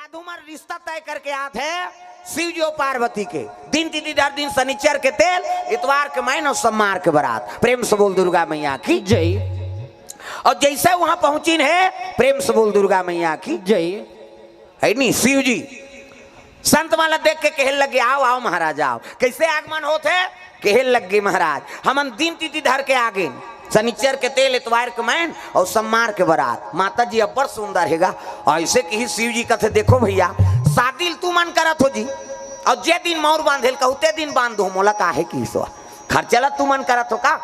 साधु मार रिश्ता तय करके आते हैं शिव जी और पार्वती के दिन तिथिवार दिन शनिचर के तेल इतवार के महीना सोमवार के बारात। प्रेम से बोल दुर्गा मैया की जय। और जैसे वहां पहुंची है प्रेम से बोल दुर्गा मैया की जय है नी। शिव जी संत माला देख के कहने लगे आओ आओ महाराज आओ। कैसे आगमन होते कहने लगे महाराज हम दिन तिथि धर के आगे शनिचर के तेल इतवार के मैन और सोमवार के बारात। माता जी अब बड़ सुंदर हैगा। और ऐसे कि शिव जी कहते देखो भैया शादी तू मन करत हो जी और जे दिन मोर बांधेल कहते दिन बांध दो मोला काहे की सो खर्चला तू मन करत हो का।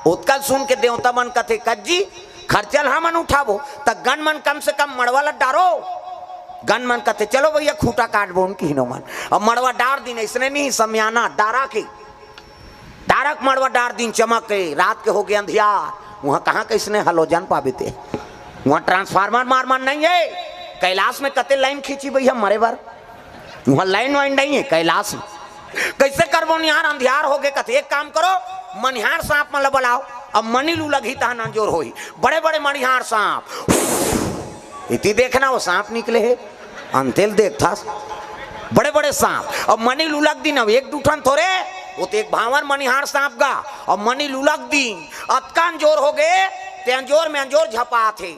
उत्कल सुन के देवता मन कथे कज्जी खर्चल हमन उठाबो त गन मन कम से कम मड़वाला डारो। गन मन कथे चलो भैया खूटा काट बोन की नो मन अब मड़वा डार दिन ऐसने नहीं समयाना डारा के डारक मड़वा डार दिन चमक के रात के हो गए अंधियार। वहां कहाँ कैसने हलोजन पाबे थे वहां ट्रांसफार्मर मार मान नहीं है। कैलाश में कते लाइन खींची भैया मरे बार वहां लाइन वाइन नहीं है कैलाश में। कैसे करबो निहार अंधियार हो गए कथे एक काम करो मनिहार सांप मन बुलाओ अब मनी लू लगी तहन अंजोर होई बड़े बड़े मनिहार सांप इति देखना वो सांप निकले है अंतेल देख था बड़े बड़े सांप और मनी लुलक दिन अब एक दूठन थोड़े वो तो एक भावर मनिहार सांप गा और मनी लुलक दिन अतका अंजोर हो गए ते अंजोर में अंजोर झपा थे।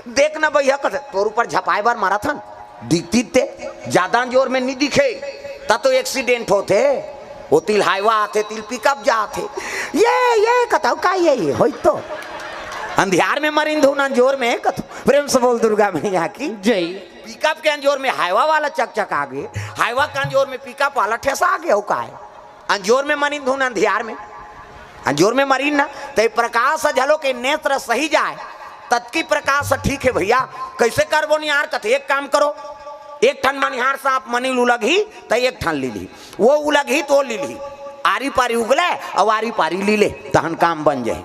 देखना भैया कथे तोर ऊपर झपाए बार मारा था दिखती थे ज्यादा अंजोर में नहीं दिखे तब तो एक्सीडेंट होते वो तिल हाईवा आते तिल पिकअप जाते ये कथाओ का ये हो तो अंधियार में मरिंद हूं अंजोर में कथो। प्रेम से बोल दुर्गा मैया की जय। पिकअप के अंजोर में हाईवा वाला चक आगे हाईवा के अंजोर में पिकअप वाला ठेसा आ गया का है अंजोर में मरिंद हूं अंधियार में अंजोर में मरीन ना तो प्रकाश झलो के नेत्र सही जाए तत्की प्रकाश ठीक है भैया। कैसे करबो निहार कथे एक काम करो एक ठन मनिहार सांप मनी उलग ही तो एक ठन ली ली वो उलग ही तो ली ली आरी पारी उगले और आरी पारी ली ले तहन काम बन जाए।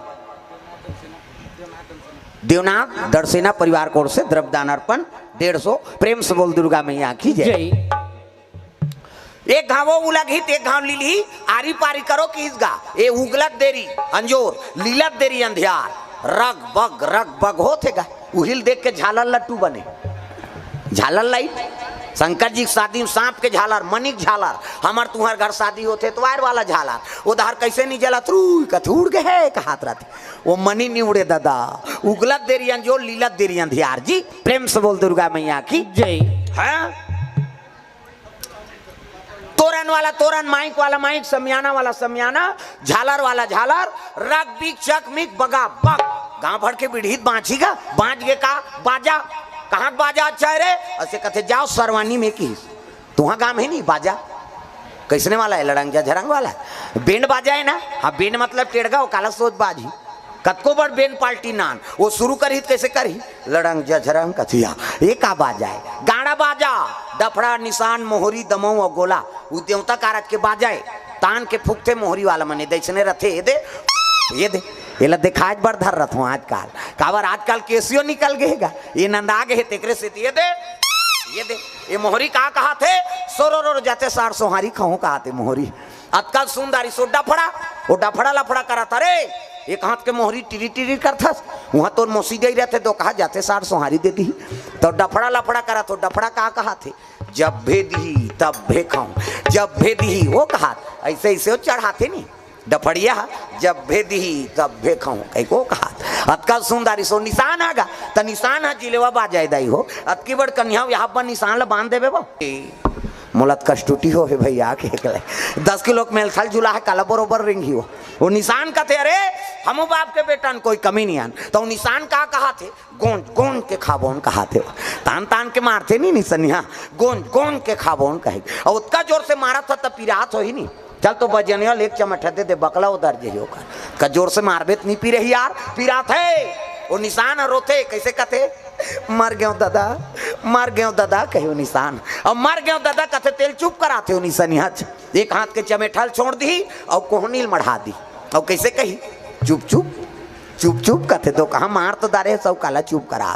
देवनाथ दर्शना परिवार कोर से द्रव्यदान अर्पण 150। प्रेम से बोल दुर्गा मैया की जय। एक घावो उलग ही एक घाव लीली आरी पारी करो किसगा ये उगलत देरी अंजोर लीलत देरी अंधियार रग बग होतेगा उहिल देख के झालर लट्टू बने झालर लाइट शंकर जी शादी सांप के झालर मनिक झालर हमार तुम्हार घर शादी होते त्वार वाला झालर उधर कैसे नहीं जला थ्रू कथूड़ के है कहात रहते वो मनी नहीं उड़े दादा उगलत देरी अंजोर लीलत देरी अंधियार जी। प्रेम से बोल दुर्गा मैया की जय। है तोरण वाला तोरण माइक वाला माइक समियाना वाला समियाना झालर वाला झालर रग बिक चक मिक बगा बग गांव भर के बिढ़ीत बाँचीगा बाँच गे का बाजा कहाँ बाजा अच्छा है रे ऐसे कहते जाओ सरवानी में की तुहा गांव है नहीं बाजा कैसने वाला है लड़ंग झरंग वाला बेंड बाजा है ना। हाँ बेंड मतलब टेढ़गा वो काला सोच बाजी कतको बड़ बेंड पाल्टी नान वो शुरू करी कैसे करी लड़ंग झरंग कथिया ये का बाजा है गाड़ा बाजा डफड़ा निशान मोहरी दमऊ और गोला वो देवता कारज के बाजाए तान के फूकते मोहरी वाला मने दैसने रथे ये दे ये दिखाज बर धर रथ हूँ आजकल काबर आजकल केसियो निकल गएगा ये नंदा गए तेकरे से ये दे ये मोहरी का कहा थे सोरो जाते सार सोहारी कहूँ कहा थे मोहरी अतकल सुंदरी सो डफड़ा वो डफड़ा लफड़ा करा था रे एक हाथ के मोहरी टिरी टिरी करता वहां तो मोसी गई रहते तो कहा जाते सार सोहारी दे दी तो डफड़ा लफड़ा करा तो डफड़ा कहा थे जब भेदी तब भे खाऊं जब भेदी वो कहा ऐसे ऐसे वो चढ़ाते नहीं डफड़िया जब भेदी तब भे खाऊं कहीं को कहा अतका सुंदरी सो निशान आगा तो निशान है जिलेवा बाजाए दाई हो अतकी बड़ कन्या यहाँ पर निशान ला बांध देवे बो मुलत कष्टुटी हो है भैया के 10 किलो मेल थल झूला है काला बरोबर रिंग ही वो निशान का थे अरे हम बाप के बेटन कोई कमी नहीं आन तो निशान का कहा थे गोंद के खाबोन कहा थे तान तान के मारते नहीं निशानिया गोंद के खाबोन कहे और उसका जोर से मारा था तब पिरात हो ही नहीं चल तो बजनिया एक चमट दे बकला उधर जे का जोर से मारबे नहीं पी रही यार पिरात है वो निशान रोते कैसे कथे मर गयो दादा कहो निशान और मर गयो दादा कथे तेल चुप कराते हो निशानिया एक हाथ के चमेठल छोड़ दी और कोहनील मढ़ा दी और कैसे कही चुप कथे तो कहा मार तो दारे सब काला चुप करा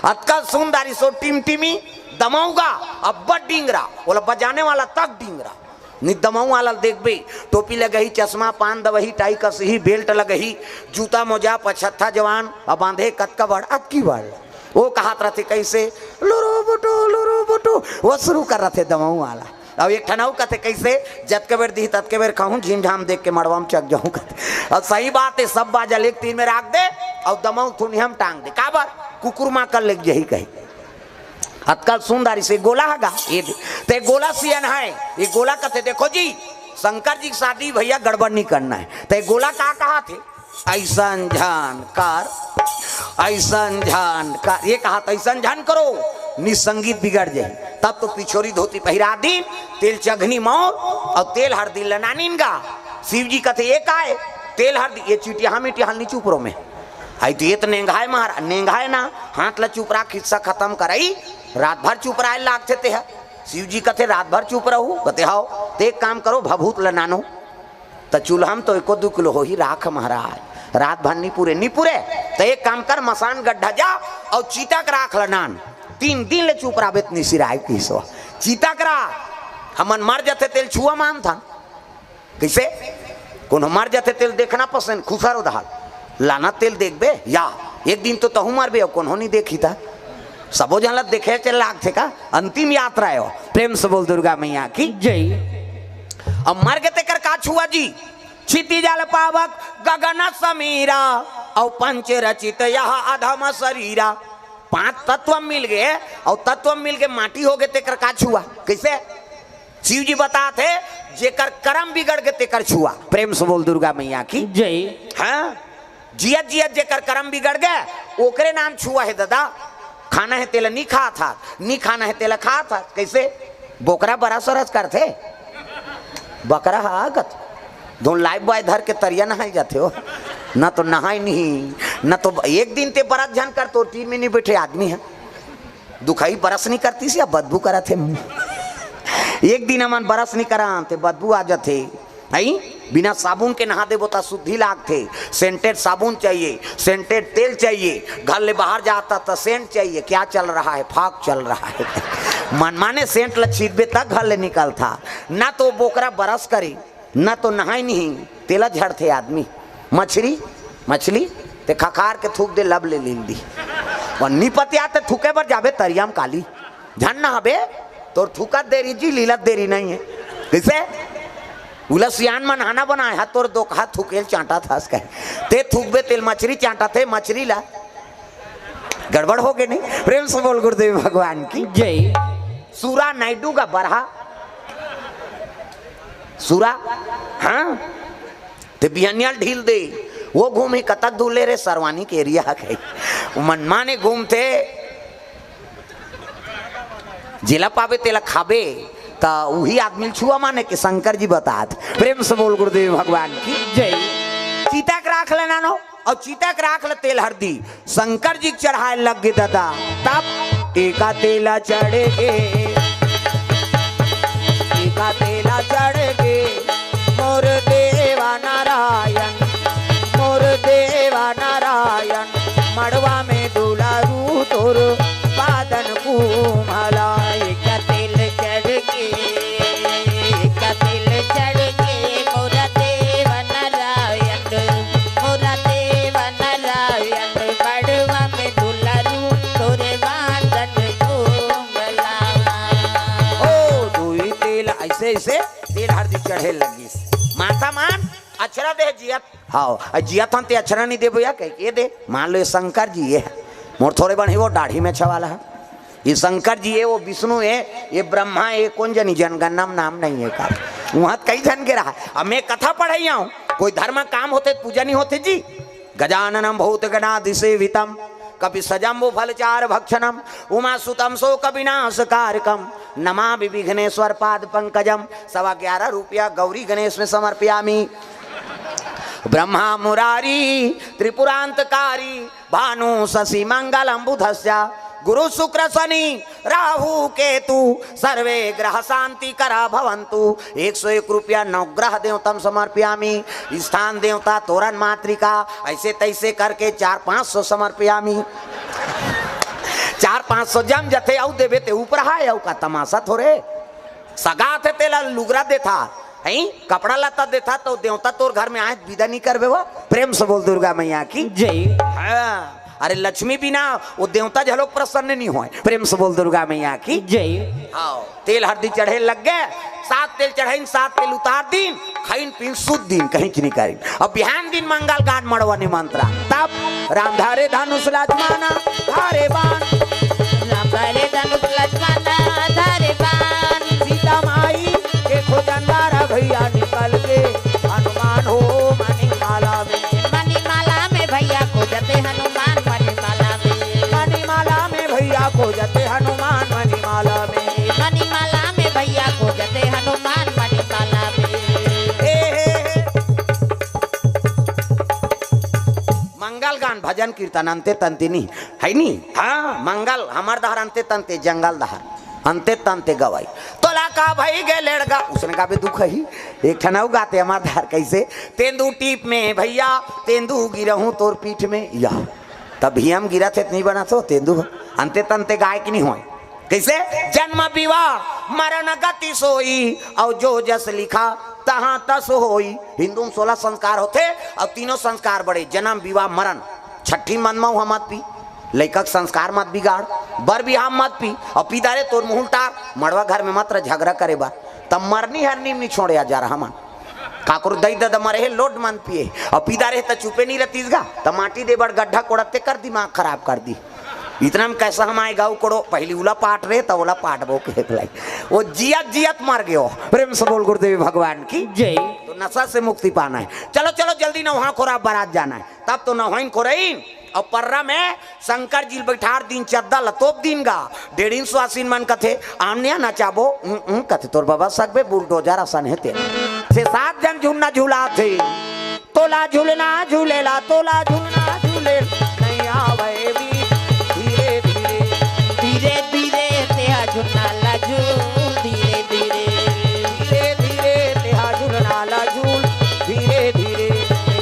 अतकल सुंदरी सो टिमटिमी दमाऊंगा अब बड़ डिंगरा बोला बजाने वाला तक डिंगरा निदमऊ वाला देखबे टोपी लगही चश्मा पान दवही टाई कसही बेल्ट लगही जूता मोजा पछत्था जवान अब बांधे कतका बड़ अतकी बड़ वो कहात रहते कैसे लुरु बुटू वो शुरू कर रहे थे दमाऊ वाला। अब एक ठनाऊ कहते कैसे जत के बेर दी तत के बेर कहूँ झीम झाम देख के मड़वा में चक जाऊँ कहते। और सही बात है, सब बाजल एक तीन में राख दे और दमाऊ थुनी हम टांग दे काबर कुकुर माँ कर ले यही कही अतकल सुंदरी से गोला हैगा ये ते गोला सियन है ये गोला कहते देखो जी शंकर जी की शादी भैया गड़बड़ नहीं करना है। ते गोला कहा थे ऐसा जानकार ये कहा था ऐसा जान करो निसंगीत बिगड़ जाए। तब तो पिछोरी धोती पहिरा दिन तेल चघनी मोर और तेल हरदी लनानीन गा। शिव जी कहते एक आए तेल हरदी ये चिटिया मिटिया नी चुपरो में आई तो ये तो नेंगाए मार नेंगाए ना हाथ ला चुप रहा खिस्सा खत्म कराई रात भर चुप रहा लागते थे। शिव जी कहते रात भर चुप रहो कहते हाओ तो एक काम करो भभूत लनानो तो चूल्हा तो 1-2 किलो हो ही राख महाराज रात भर नहीं पूरे तो एक काम कर मसान गड्ढा जा और चीता का राख लनान 3 दिन ले चुप रहा बेतनी सिराय की सो चीता करा हमन मर जाते तेल छुआ मान था कैसे कौन मर जाते तेल देखना पसंद खुशर उधार लाना तेल देख बे या एक दिन तो तहु मर बे कौन नहीं देखी था सबो जनलत देखे चल लाग थे का अंतिम यात्रा है। प्रेम से बोल दुर्गा मैया की जय। अब मर गए कर का छुआ जी छिति जल पावक गगन समीरा और पंच रचित यह अधम शरीरा 5 तत्व मिल गए और तत्व मिल के माटी हो गए तेकर का छुआ कैसे शिव जी बताते जेकर कर्म बिगड़ गए तेकर छुआ। प्रेम से बोल दुर्गा मैया की जय। हाँ जियत जियत जेकर कर्म बिगड़ गए ओकरे नाम छुआ है दादा। खाना है तेल नहीं खा था नहीं खाना है तेल खा था कैसे बोकरा बड़ा सरस करते बकरा हागत दो लाइव बॉय धर के तरिया नहाई जाते हो ना तो नहाई नहीं ना तो एक दिन ते बरस झन कर तो 3 महीने बैठे आदमी है दुखाई बरस नहीं करती सी बदबू करा थे एक दिन अमन बरस नहीं करा थे बदबू आ जाते आई बिना साबुन के नहा दे बोता शुद्धि लागते सेंटेड साबुन चाहिए सेंटेड तेल चाहिए घर ले बाहर जाता तो सेंट चाहिए क्या चल रहा है फाक चल रहा है मनमाने सेंट लछीदबे तक घर ले निकलता ना तो बोकरा बरस करे ना तो नहाई नहीं तेला झड़ते आदमी मछली ते खखार के थूक दे लब ले दी और निपति आते थूके पर जाबे तरियाम काली झन ना हबे तोर थूका देरी जी लीलत देरी नहीं है कैसे उलसियान में नहाना बनाए हाथ तोर 2 हाथ थूकेल चांटा था ते थूकबे तेल मछली चांटा थे मछली ला गड़बड़ हो गए नहीं। प्रेम से बोल गुरुदेव भगवान की जय। सूरा नायडू का बरहा सूरा हाँ ते बिहनियाल ढील दे वो घूमे कतक धूले रे सरवानी के एरिया है मनमा ने घूमते जिला पावे तेला खाबे ता वही आदमी छुआ माने के शंकर जी बतात। प्रेम से बोल गुरुदेव भगवान की जय। चीता के राख लेना नो और चीता के राख ले तेल हरदी शंकर जी चढ़ाए लग गए दादा तब एका तेला चढ़ गे मोर देवा नारायण मड़वा में दुलारू तोर बादन कुमला से तेल हरदी चढ़े लगी माथा मान अक्षरा दे जियत हाँ जियत हम ते अक्षरा नहीं दे भैया कह के दे मान लो ये शंकर जी ये मोर थोड़े बन वो दाढ़ी में छवाला है ये शंकर जी है वो विष्णु है ये ब्रह्मा है कौन जनी जनगणना नाम नहीं है का वहां कई जन के रहा अब मैं कथा पढ़ाई हूँ कोई धर्म काम होते पूजा नहीं होते जी गजाननम भूत गणाधिसेवितम कपि सजम्बु फलचार भक्षणम उमा सुतम शोक विनाशकारकम नमामि विघ्नेश्वर पाद पंकजम 11.25 रुपया गौरी गणेश में समर्पयामि ब्रह्मा मुरारी त्रिपुरांतकारी भानु शशि मंगलम बुधस्य गुरु शुक्र शनि राहु केतु सर्वे ग्रह शांति करा भवंतु 101 रुपया नवग्रह देवतम समर्पयामि स्थान देवता तोरण मातृका ऐसे तैसे करके 400-500 समर्पयामि 400-500 जम जथे औ देवे ते ऊपर हाय औ का तमाशा थोड़े सगा थे तेला लुगरा देता है कपड़ा लता देता तो देवता तोर घर में आए विदा नहीं करबे वो। प्रेम से बोल दुर्गा मैया की जय। हाँ अरे लक्ष्मी बिना वो देवता झलोक प्रसन्न नहीं हो। प्रेम से बोल दुर्गा मैया की जय। आओ तेल हल्दी चढ़े लग गए, 7 तेल चढ़ाइन 7 तेल उतार दिन, खाइन पीन शुद्ध दिन कहीं नहीं करी। अब बिहान दिन मंगल गान मड़वा निमंत्रा, तब राम धारे धनुष लक्ष्मण धारे बाण, राम धारे धनुष लक्ष्मण धारे बाण, सीता माई के खोजनदारा भैया निकल के हनुमान हो मणिमाला में, मणिमाला में भैया खोजते हनुमान मणिमाला में, मणिमाला में भैया खोजते हनुमान मणिमाला में, मणिमाला में भैया खोजते हनुमान मणिमाला में। मंगल गान भजन कीर्तन अंते तंते नहीं है नी। हाँ मंगल हमार दहर अंते तंते जंगल दहर अंते तंते गवाई तोला का भाई गे लड़का उसने कहा दुख ही एक ठनाऊ गाते हमार दहर कैसे तेंदू टीप में भैया तेंदू गिरहूं तोर पीठ में या तभी हम गिरा थे नहीं बना तो तेंदू अंते तंते गाय की नहीं हुए कैसे जन्म विवाह मरण गति सोई और जो जस लिखा तहां तस होई। हिंदू में 16 संस्कार होते और तीनों संस्कार बड़े जन्म विवाह मरण। छठी मन में मत पी लैकक संस्कार मत बिगाड़, बर बिहार मत पी और पीदारे तोर मुंह टार मड़वा घर में मात्र झगड़ा करे बार तब मरनी हरनी नहीं छोड़े जा रहा मन काकुर दई दद मरे लोड मन पिए और पीदारे तो चुपे नहीं रहतीस गा तो माटी दे बड़ गड्ढा कोड़ते कर दिमाग खराब कर दी। इतना में कैसा हम आए गाँव कोड़ो पहली उला पाट रहे तो उला पाट बो के लाई वो जियत जियत मर गयो। प्रेम से बोल गुरुदेव भगवान की जय। तो नशा से मुक्ति पाना है। चलो चलो जल्दी ना वहां खोरा बारात जाना है तब तो नहाइन खोरइन और पर्रा में शंकर जी बैठार दिन चद्दा लतोप दिन गा 150 आसीन मन कथे आमने नचाबो कथे तोर बाबा सकबे बुलडोजर आसन है तेरे से 7 जन झूलना झूला थे तोला झूलना झूलेला तोला झूलना झूले नहीं आवे भी धीरे धीरे तेहा झुलना लाजूल धीरे धीरे धीरे धीरे तेहा झूलना लाजूल धीरे धीरे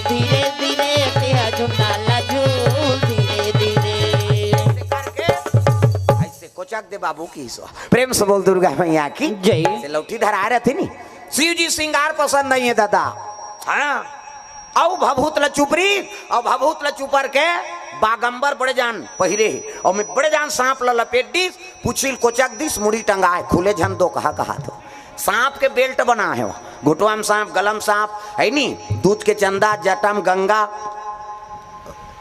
धीरे धीरे तेहा झुलना लाजूल धीरे धीरे करके ऐसे कोचक दे बाबू की सो। प्रेम से बोल दुर्गा मैया की जय। से लौटी धरा रहे थे नी शिव जी श्रृंगार पसंद नहीं है दादा। हाँ औ भभूत लचुपरी और भभूत लचुपर के बागंबर बड़े जान पहिरे और मैं बड़े जान सांप ल लपेट दिस पुछिल कोचक दिस मुड़ी टंगाए खुले झन दो कहा तो सांप के बेल्ट बना है घुटवा में सांप गलम सांप है नी दूध के चंदा जटा में गंगा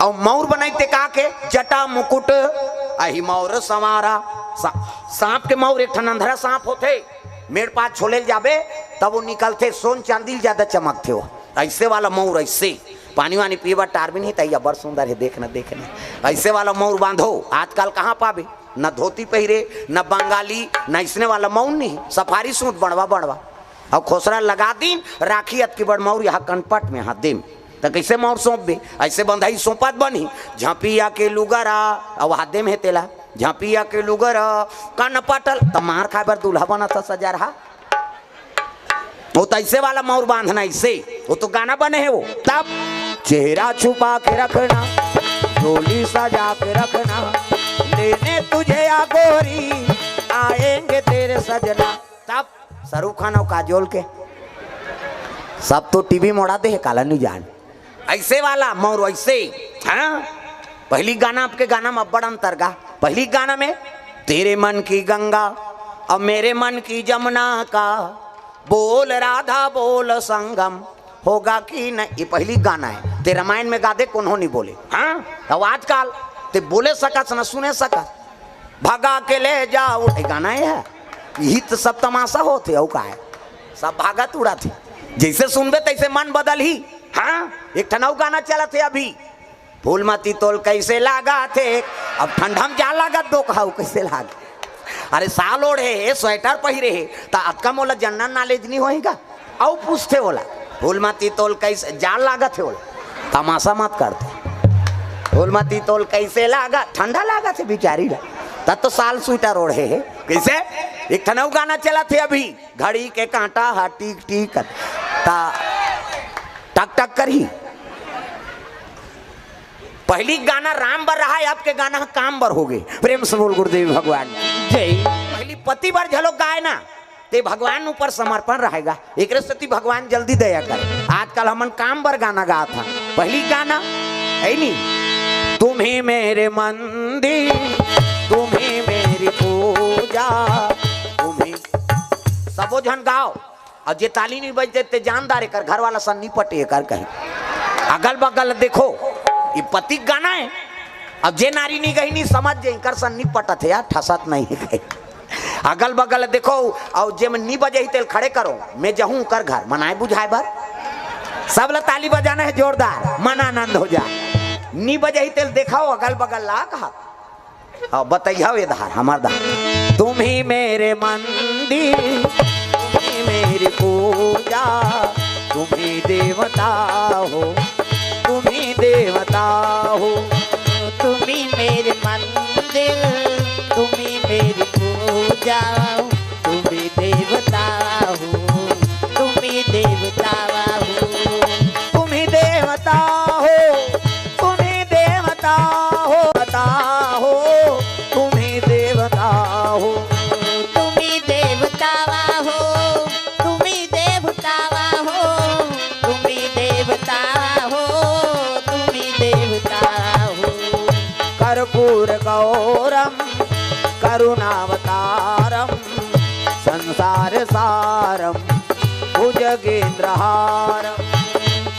और मौर बनाते का के जटा मुकुट अहि मौर सवारा सांप के मौर एक ठन अंधरा सांप होते मेरे पास छोले जाबे तब वो निकलते सोन चांदी ज्यादा चमकते हो ऐसे वाला मौर ऐसे पानी वानी पीवा टार भी नहीं तैया बड़ सुंदर है देखना देखना ऐसे वाला मौर बांधो आजकल कहाँ पावे न धोती पहिरे न बंगाली न इसने वाला मौन नहीं सफारी सूट बनवा बनवा और खोसरा लगा दिन राखी अत की बड़ मौर यहाँ कनपट में हाथ दे तो कैसे मौर सौंप बे ऐसे बंधाई सौंपत बनी झांपिया के लुगरा और हाथे में तेला झांपिया के लुगरा कन पटल तो मार खाए बर दूल्हा बना था सजा रहा वो तो ऐसे वाला मौर बांधना ऐसे वो तो गाना बने है वो तब चेहरा छुपा के रखना डोली सजा के रखना लेने तुझे या गोरी आएंगे तेरे सजना। तब शाहरुख खान और काजोल के सब तो टीवी मोड़ाते है काला नहीं जान ऐसे वाला मौर ऐसे। हाँ पहली गाना आपके गाना में बड़ा अंतर गा पहली गाना में तेरे मन की गंगा और मेरे मन की जमुना का बोल राधा बोल संगम होगा कि नहीं ये पहली गाना है ते रामायण में गा दे कौन नहीं बोले। हाँ अब आजकल ते बोले सकत न सुने सकत भगा के ले जाओ गाना है हित सब तमाशा होते हो का है सब भागत उड़ा थी जैसे सुनबे तैसे मन बदल ही। हाँ एक ठनाऊ गाना चला थे अभी फूलमती तोल कैसे लागा थे अब ठंडा में जा लागत दो कहा कैसे लाग अरे साल ओढ़े स्वेटर पहिरे ता अतका मोला जनरल नॉलेज नहीं होएगा औ पूछते बोला फूलमती तोल कैसे जान लागत है बोला तमाशा मत करते फूलमती तोल कैसे लागा ठंडा लागा थे बेचारी ला तब तो साल स्वेटर ओढ़े है कैसे। एक ठनऊ गाना चला थे अभी घड़ी के कांटा हा टीक टीक ता टक टक करी पहली गाना राम बर रहा है आपके गाना काम बर हो गए। प्रेम से बोल गुरुदेव भगवान जय। पहली पति बार झलोक गाय ना ते भगवान ऊपर समर्पण रहेगा एक सती भगवान जल्दी दया करे। आजकल हमन काम बर गाना गा था पहली गाना है नी तुम तुम ही मेरे मंदिर, तुम ही मेरी पूजा, तुम ही सबो झन गाओ। और जे ताली नहीं बजते ते जानदार कर घर वाला सन नहीं पटे कर कहीं अगल बगल देखो ये पति गाना है। अब जे नारी नहीं गई नहीं समझ जाए कर सन नहीं पटत है यार, ठसत नहीं है। अगल बगल देखो और जे में नहीं बजे तेल खड़े करो, मैं जहूं कर घर मनाए बुझाए बर सब ला ताली बजाना है जोरदार, मन आनंद हो जाए। नी बजे तेल देखाओ अगल बगल ला कहा और बताइए ये धार हमार धार। तुम ही मेरे मंदिर, तुम ही मेरी पूजा, तुम ही देवता हो, तुम ही देवता हो, तुम ही मेरे मंदिर, तुम ही मेरी पूजा, तुम ही देवता हो, तुम ही देवता हो, तुम ही देवता हो, तुम ही देवता हो, बता हो, तुम ही देवता हो, तुम ही देवता हो, तुम ही देवता हो, तुम ही देवता हो, तुम ही देवता हो। कर्पूर गौरम करुणावतारम संसार सारम भुजगेंद्रहारम।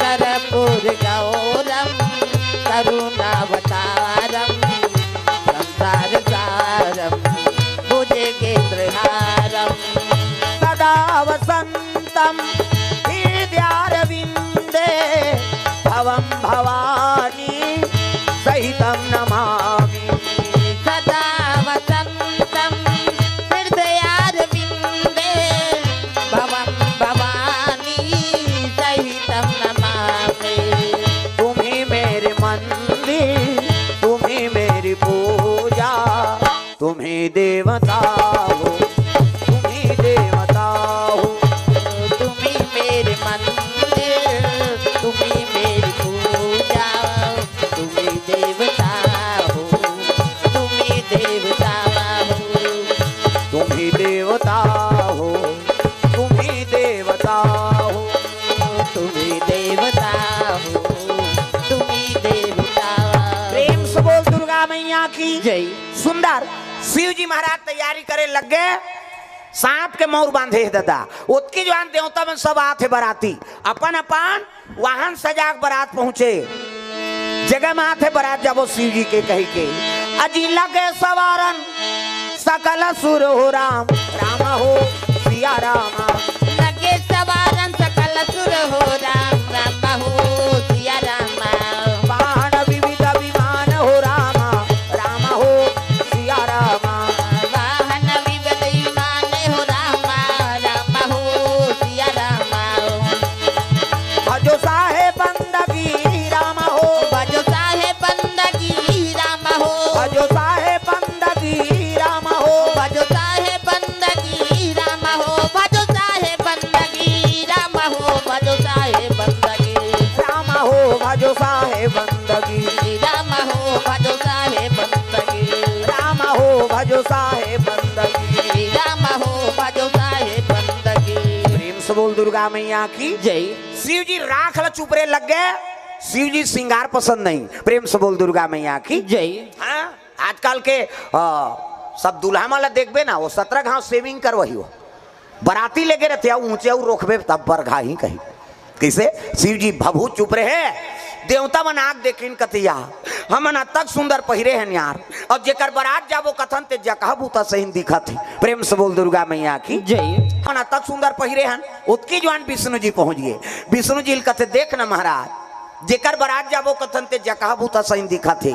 कर्पूर गौरम करुणावतारम संसार सारम भुजगेंद्रहारम। सदा वसंतम हृदयारविंदे भवं भवानी सहितं नमामि। सदा वसंतम हृदयारविंदे भवं भवानी सहितं नमामि। तुम ही मेरे मंदिर, तुम ही मेरी पूजा, तुम ही देवता हो, तुम ही देवता हो, तुम ही मेरे मंदिर, तुम ही मेरी पूजा, तुम ही देवता हो, तुम ही देवता हो, तुम ही देवता हो, तुम ही देवता हो। तुम ही देवता हो, तुम ही देवता। प्रेम से बोल दुर्गा मैया की जय। सुंदर शिव जी महाराज तैयारी करे लग गए, सांप के मोर बांधे है दादा। उत्की जवान देवता में सब आते बराती अपन अपन वाहन सजा के बारात पहुंचे। जगह में आते बारात जब शिव जी के कही के अजी लगे सवारन सकल सुर हो राम, राम हो सिया रामा। लगे सवारन सकल सुर हो राम, राम हो सिया रामा। बाण विविध विमान हो रामा, राम हो सिया रामा। वाहन विविध विमान हो रामा, राम हो सिया रामा। भजो साहे बंदगी राम हो, भजो साहे बंदगी राम हो, भजो साहे बंदगी राम हो, भजो साहे बंदगी राम हो, भजो साहे बंदगी राम हो, भजो साहे बंदगी राम हो भजो साहे बंदगी, राम हो, भजो साहे बंदगी राम हो भजो साहे बंदगी। राम हो, भजो साहे बंदगी। प्रेम से बोल दुर्गा मैया की जय। शिव जी राख ल चुपरे लग गए, शिव जी श्रृंगार पसंद नहीं। प्रेम से बोल दुर्गा मैया की जय। हाँ? आजकल के सब दुल्हा माला देखबे ना, वो 17 घाव सेविंग कर वही हो बराती लेके रहते ऊंचे रोकबे तब पर घा ही कहीं कैसे। शिव जी भभूत चुप रहे, देवता मन आग देखिन कतिया हमन तक सुंदर पहिरे हैं यार। और जेकर बारात जाबो कथन ते जकह बूता सही दिखत है। प्रेम से बोल दुर्गा मैया की जय। हमन तक सुंदर पहिरे हैं। उत्की जवान विष्णु जी पहुंच गए। विष्णु जी कथे देख न महाराज जेकर बारात जाबो कथन ते जकह बूता सही दिखत है।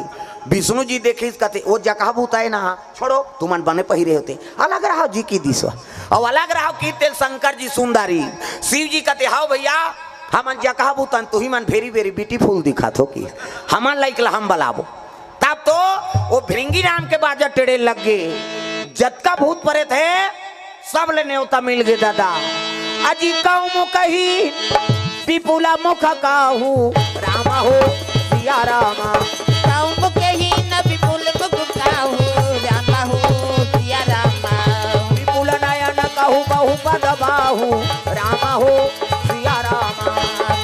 विष्णु जी देखे कहते वो जकह बूता है ना, छोड़ो तुमन बने पहिरे होते अलग रहो जी की दिशा और अलग रहो की तेल शंकर जी सुंदरी। शिव जी कहते हाओ भैया हमन जकह बूतन तू ही मन भेरी वेरी ब्यूटीफुल दिखत हो कि हमन लाइक ला हम बलाबो। तब तो वो भृंगी नाम के बाजा टेढ़े लग गए। जतका भूत परे थे सब ले न्योता मिल गए दादा। अजी कहूँ मुकही विपुला मुख काहू, राम हो सिया रामा। कहूँ के ही न विपुल मुख काहू, राम हो सिया रामा। विपुल नयन कहू बहु पद बाहू, राम हो सिया रामा।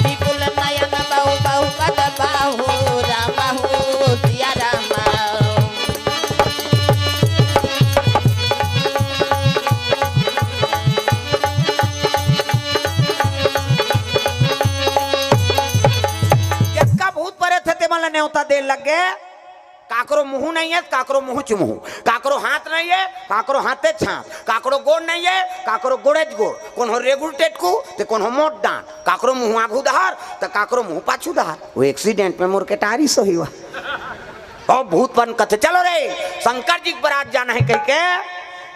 विपुल नयन बहु बहु पद बाहू, राम हो सिया रामा। न्योता दे लग गए काकरो मुंह नहीं है काकरो मुंह चुमुह काकरो हाथ नहीं है काकरो हाथे छाप काकरो गोड़ नहीं है काकरो गोड़ेज गोड़ कौन हो रेगुल टेटकू तो कौन हो मोट डांट काकरो मुंह आगू दहार तो काकरो मुंह पाछू दहार वो एक्सीडेंट में मोर के टारी सही हुआ और भूत बन कथे चलो रे शंकर जी के बारात जाना है कह के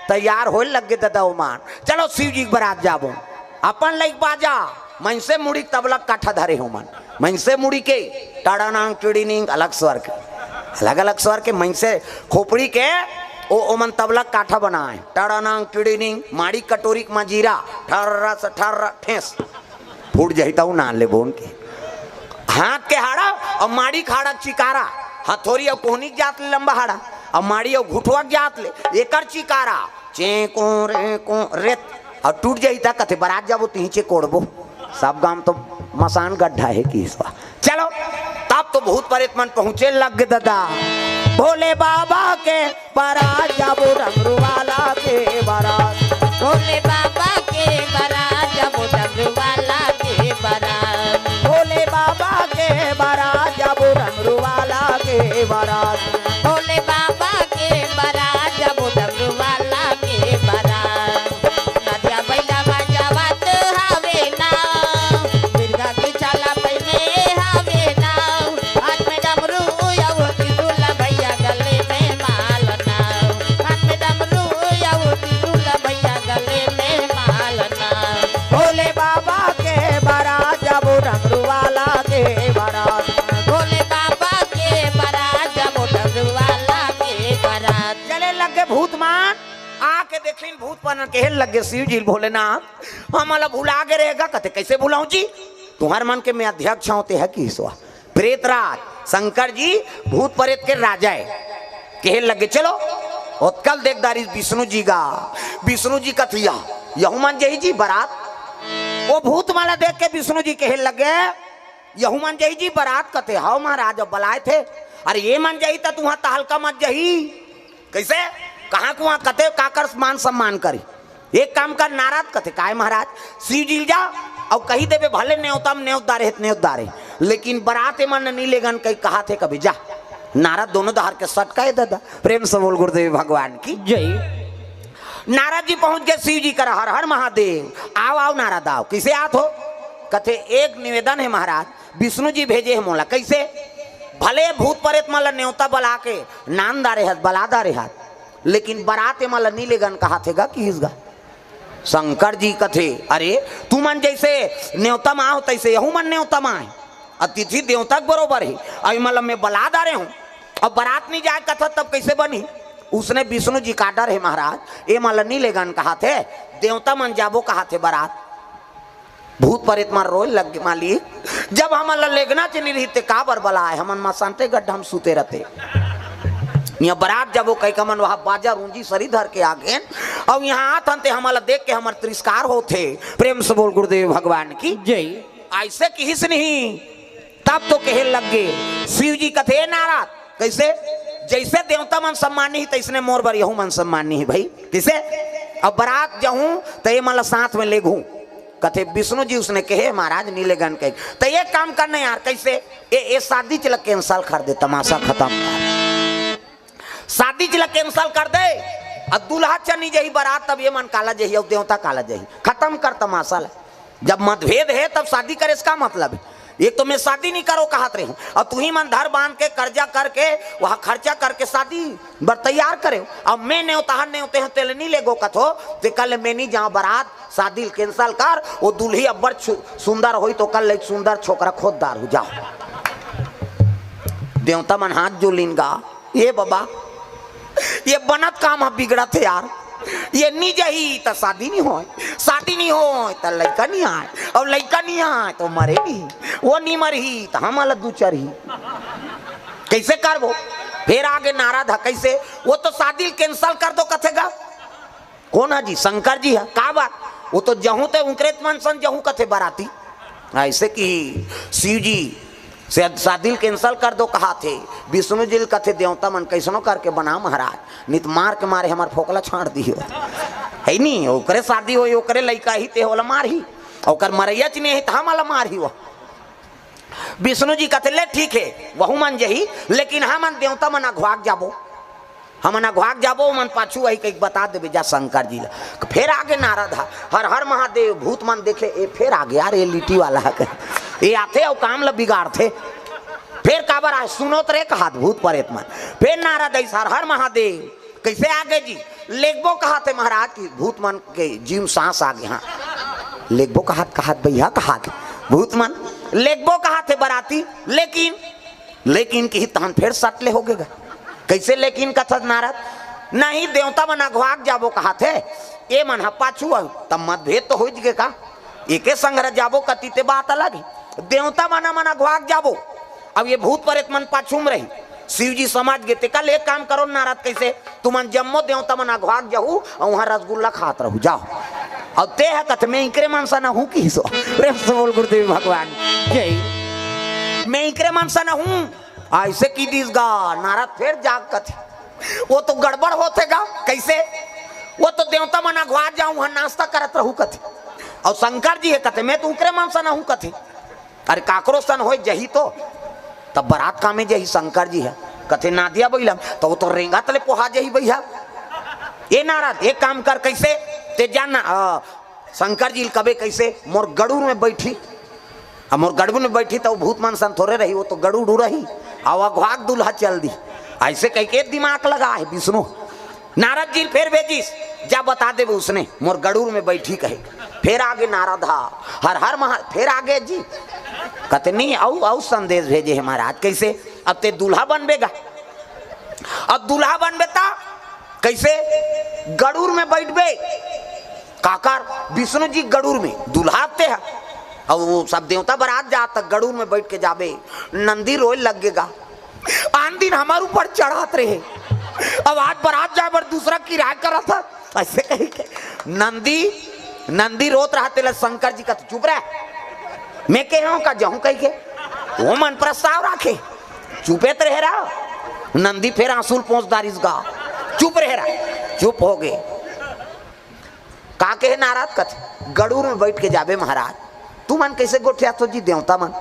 तैयार हो लग गए दादा उमान चलो शिव जी के बारात जाबो अपन लाइक बाजा मन से मुड़ी तबलक काठा धरे हो मन मन से मुड़ी के टाड़ानांग टिड़ीनिंग अलग स्वर के अलग स्वर के मन से खोपड़ी के ओ मन तबलक काठा बनाए टाड़ानांग टिड़ीनिंग माड़ी कटोरी मजीरा ठर्रा से ठर्रा ठेस फूट जाता ना ले बोन के हाथ के हाड़ा और माड़ी खाड़ा चिकारा हथौरी और कोहनी जात ले लंबा हाड़ा और माड़ी और घुटवा जात ले एकर चिकारा चेको रेको रेत और टूट जाता कथे बारात जाबो तीचे कोड़बो सब गांव तो मसान गड्ढा है कि इसवा चलो तब तो भूत प्रेत मन पहुंचे लग गए दादा भोले बाबा के बारात जाबो डमरू वाला के बारात भोले बाबा के बारात जाबो डमरू वाला के बारात भोले बाबा के बारात जाबो डमरू वाला के बारात भोले बाबा के बारात जाबो डमरू वाला के बारात नदिया बैला बजावत हवे ना बिरगा के चाला पहने हवे ना हाथ में डमरू यावो तिरुला भैया गले में मालना हाथ में डमरू यावो तिरुला भैया गले में मालना भोले बाबा के बारात जाबो डमरू वाला के बारात भोले बाबा के बारात जाबो डमरू वाला के बारात चले लग गए भूत मान आके देखिन भूत पन के लगे शिव जी भोलेनाथ हमला भुला के रहेगा कहते कैसे भुलाऊं जी तुम्हार मन के मैं अध्यक्ष होते है कि ईश्वर प्रेतराज शंकर जी भूत प्रेत के राजा है कहे लगे चलो उत्कल देखदारी विष्णु जी का विष्णु जी कथिया यहुमन जही जी बारात वो भूत माला देख के विष्णु जी कहे लगे यहुमन जही जी बारात कथे हाउ महाराज अब बलाए थे अरे ये मन जही था तुम्हारा तहलका मत जही कैसे कहाँ कुआ कथे काकर मान सम्मान करी एक काम कर नाराज कथे काय महाराज शिव जी जा और कही देवे भले न्योतम न्योतारे लेकिन बराते मन नहीं लेगन कहीं कहा थे कभी जा नारद दोनों दहार के सट कहे दादा प्रेम से बोल गुरुदेव भगवान की जय नारद जी पहुंच गए शिव जी कर हर हर महादेव आओ आओ नारद आओ किसे आत हो कथे एक निवेदन है महाराज विष्णु जी भेजे है मोला कैसे भले भूत प्रेत मला न्योता बला के नान दारे हाथ बला दारे हाथ लेकिन बराते मला नीले गन कहा थे गा कि इसगा शंकर जी कथे अरे तू मन जैसे न्योता आओ तैसे यहू मन न्योता आए अतिथि देवता बरोबर है अभी मतलब मैं बला दारे हूँ अब बारात नहीं जाए कथा तब कैसे बनी उसने विष्णु जी का डर है महाराज ये मला नीले गन कहा थे देवता मन जाबो कहा थे बारात भूत प्रेत मार रोए लग गए मालिक जब हमारा लेगना चली रही थे काबर बलाए हमन मसानते गड्ढा हम सूते रहते यहाँ बारात जब वो कई कमन वहाँ बाजा रूंजी सरी धर के आगे और यहाँ आते हमारा देख के हमारे तिरस्कार होते प्रेम से बोल गुरुदेव भगवान की जय ऐसे किस नहीं तब तो कहे लग गए शिव जी कथे नाराज कैसे जैसे देवता मन सम्मानी ही तैसने मोर बर यहू मन सम्मानी है भाई कैसे अब बारात जाऊं तो ये मतलब साथ में ले घूं कथे विष्णु जी उसने कहे महाराज नीले गन कहे तो ये काम करना यार कैसे ये शादी चल कैंसल कर दे तमाशा खत्म शादी चल कैंसल कर दे अब दूल्हा चनी जही बारात तब ये मन काला जही और देवता काला जही खत्म कर तमाशा जब मतभेद है तब शादी करे इसका मतलब है एक तो मैं शादी नहीं करो कहत रही हूँ और तू ही मन धर बांध के कर्जा करके वहाँ खर्चा करके शादी बर तैयार करे अब मैं ने उतार ने होते हैं तेल नहीं ले गो कथो तो कल मैं नहीं जाऊँ बारात शादी कैंसल कर वो दूल्ही अब्बर सुंदर हुई तो कल एक सुंदर छोकरा खोददार हो जाओ देवता मन हाथ जो लिनगा ये बाबा ये बनत काम है बिगड़ा थे यार ये नहीं जही तो शादी नहीं हो तो लड़का नहीं आए और लड़का नहीं आए तो मरे भी वो नहीं मरही तो हम अलग दूचर ही कैसे कर वो फिर आगे नाराज है कैसे वो तो शादी कैंसल कर दो कथेगा कौन है जी शंकर जी है का बात वो तो जहूं ते उनकरेत मन सन जहूं कथे बाराती ऐसे कि शिव जी से शादी कैंसल कर दो कहा थे विष्णु जी कथे देवता मन कैसनो करके बना महाराज नित मार के मारे हमारे फोकला छाड़ दियो है नहीं ओकरे शादी हो ओकरे लड़का ही ते होला मार ही ओकर मरैया च नहीं है हम वाला मार ही वो विष्णु जी कहते ले ठीक है वहु मन जही, लेकिन हमन देवता मन अघवाक जाबो, हमन अघवाक जाबो मन पाछू वही कहीं बता देवे जा शंकर जी ला। फिर आगे नारद हर हर महादेव भूत मन देखे ए फिर आगे यार ये लिट्टी वाला है ये आते और काम ला बिगाड़ थे। फिर काबर आए सुनो तरे कहा भूत प्रेत मन। फिर नारद हर हर महादेव कैसे आगे जी लेखबो कहा थे महाराज की भूत मन के जीव सांस आगे। हाँ लेखबो कहा भैया कहा भूत मन लेखबो कहा थे बराती, लेकिन की तहन फिर सटले हो गए कैसे लेकिन कथत नारद नहीं देवता मन अघवाक जाबो कहा थे ए मन हा पाछू तब मतभेद तो हो गए का एके संग जाबो कतीते बात अलग है। देवता मन अघवाक जाबो अब ये भूत प्रेत मन पाछू में रही। शिव जी समझ गए थे कल एक काम करो नारद कैसे तुमन जम्मो देवता मन अघवाक जाहू और वहां रसगुल्ला खात रहू जाओ और ते है कथ में इकरे मनसा ना हूँ की सो प्रेम से बोल गुरुदेव भगवान जय मैं इकरे मनसा ना हूँ ऐसे की दीस गा नारद फिर जाग कथे वो तो गड़बड़ होते गा कैसे वो तो देवता मन अघवाक जाऊं वहां नाश्ता करत रहू कथे और शंकर जी है कथे मैं तो उकरे मनसा ना हूँ कथे अरे काकरो सन हो जही तो तब बारात का में जही शंकर जी है कथे ना दिया बैलम तो वो तो रेंगा तले पोहा जही भैया ये नारद एक काम कर कैसे ते जानना शंकर जी कबे कैसे मोर गड़ूर में बैठी अब मोर गड़बू में बैठी तो भूत मन सन थोड़े रही वो तो गड़ू रही और अघवाक दूल्हा चल दी ऐसे कह के दिमाग लगा है विष्णु। नारद जी फिर भेजिस जा बता दे उसने मोर गड़ूर में बैठी कहे। फिर आगे नारद हर हर महा फिर आगे जी कहते नहीं औ संदेश भेजे है महाराज कैसे अब ते दूल्हा बनबेगा अब दूल्हा बनबेता कैसे गड़ूर में बैठबे काकर विष्णु जी गड़ूर में दूल्हा आते हैं अब वो सब देवता बारात जाता गड़ूर में बैठ के जाबे नंदी रोए लगेगा आन दिन हमारे ऊपर चढ़ात रहे अब आज बारात जाए पर दूसरा किराया करा था ऐसे कही के नंदी रोत रहा तेल शंकर जी का तो चुप रहा मैं कह का जाऊं कही के वो मन प्रस्ताव राखे चुपे तो रह रहा नंदी फिर आंसू पहुंचदारिस गा चुप रह रहा चुप हो गए का के नाराज कथ गड़ूर में बैठ के जाबे महाराज तू मन कैसे गोठिया तो जी देवता मन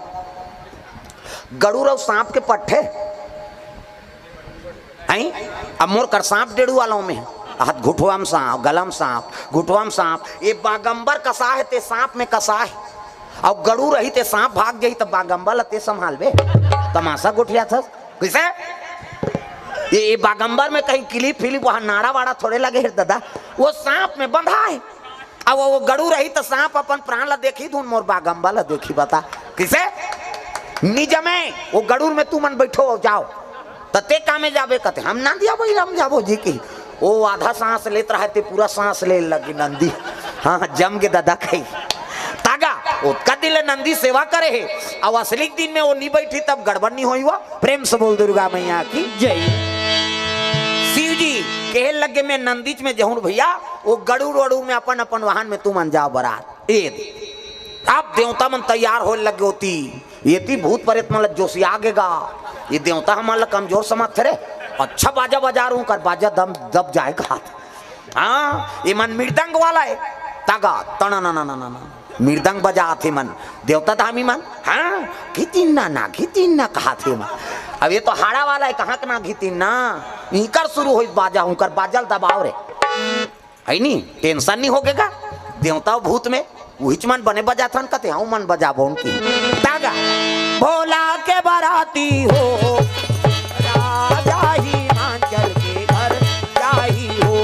गड़ूर और सांप के पट्टे आई अब मोर कर सांप डेढ़ू वालों में हाथ घुटवा में सांप गलम सांप घुटवा में सांप ये बागंबर कसा है ते सांप में कसा है अब गड़ू रही ते सांप भाग गई तब बागंबर लते संभाल बे तमाशा गोठिया था कैसे ये बागंबर में कहीं क्लिप फिलिप वहां नाड़ा वाड़ा थोड़े लगे है दादा वो सांप में बंधा है अब वो गड़ू रही तो सांप अपन प्राण ला देखी धुन मोर बागंबर ला देखी बता किसे निज में वो गड़ूर में तू मन बैठो जाओ तते कामे जाबे कहते हम ना दिया भाई हम जाबो जी की वो आधा सांस लेता रहते पूरा सांस ले लगी नंदी हाँ जम के दादा कही तागा उसका दिल नंदी सेवा करे है अब असली दिन में वो नहीं बैठी तब गड़बड़ नहीं हुई हुआ प्रेम से बोल दुर्गा मैया की जय। शिव जी कहे लगे मैं नंदीच में जहूं भैया वो गड़ूर वड़ूर में अपन अपन वाहन में तू मन जाओ बारात आप देवता मन तैयार हो लगे होती ये थी भूत प्रेत मतलब जोशी आगेगा ये देवता हमारा कमजोर समझ थे अच्छा बाजा बजा रू कर बाजा दम दब जाएगा हाँ ये मन मृदंग वाला है तागा तना ना ना ना ना मृदंग बजा थे मन देवता धामी मन हाँ घितीन ना कहा थे मन अब ये तो हाड़ा वाला है कहाँ का ना घितीन ना इकर शुरू हो बाजा हूँ कर बाजल दबाव रे है नहीं टेंशन नहीं होगेगा देवता भूत में वही मन बने बजा था कहते हाँ मन बजा बो उनकी तागा भोला के बाराती हो राजा हिमाचल के घर जाही हो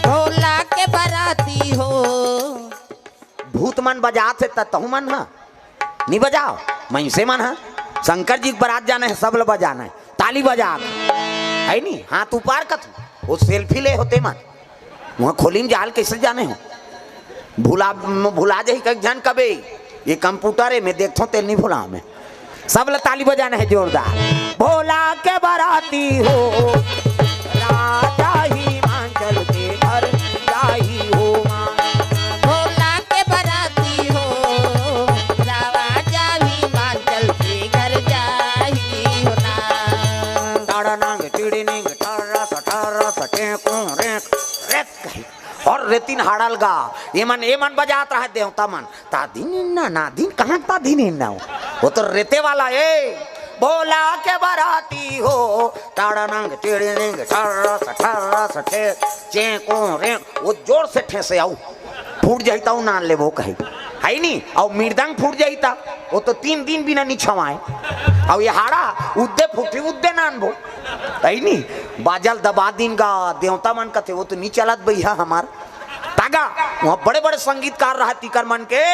भोला के बाराती हो भूत मन बजा थे तहु मन हा नहीं बजाओ मैं से मन हा शंकर जी बारात जाना है सब लोग बजाना है ताली बजा है नहीं हाथ ऊपर का वो सेल्फी ले होते मन वहाँ खोली में जाल कैसे जाने हो भुला जाही कहीं जन कबे ये कंप्यूटर है मैं देखता हूँ तेल नहीं भुला मैं सब लोग ताली बजाना है जोरदार भोला के बाराती हो राजा हिमाचल के घर जाही हो भोला के बाराती हो राजा हिमाचल के घर जाही हो ना टाड़ा नांग टीड़ी निंग टारा सटे रेक और रेतिन हाड़ल गा ये मन बजात रहा देवता मन ता दिन ना दिन कहाँ ता दिन ना वो तो रेते वाला है। बोला के बराती हो टाड़ानंग टेड़ेंग ठर्रा सठे चेको रे वो जोर से ठेसे आऊ फूट जाता हूँ नान ले वो कहे है नहीं। और मृदंग फूट जाता वो तो 3 दिन बिना नहीं छवाए। और ये हाड़ा उद्दे फूटी उद्दे नान बो है नहीं। बाजल दबा दिन का देवता मन का थे वो तो नहीं चलत भैया हमार तागा। वहाँ बड़े बड़े संगीतकार रहा तीकर मन के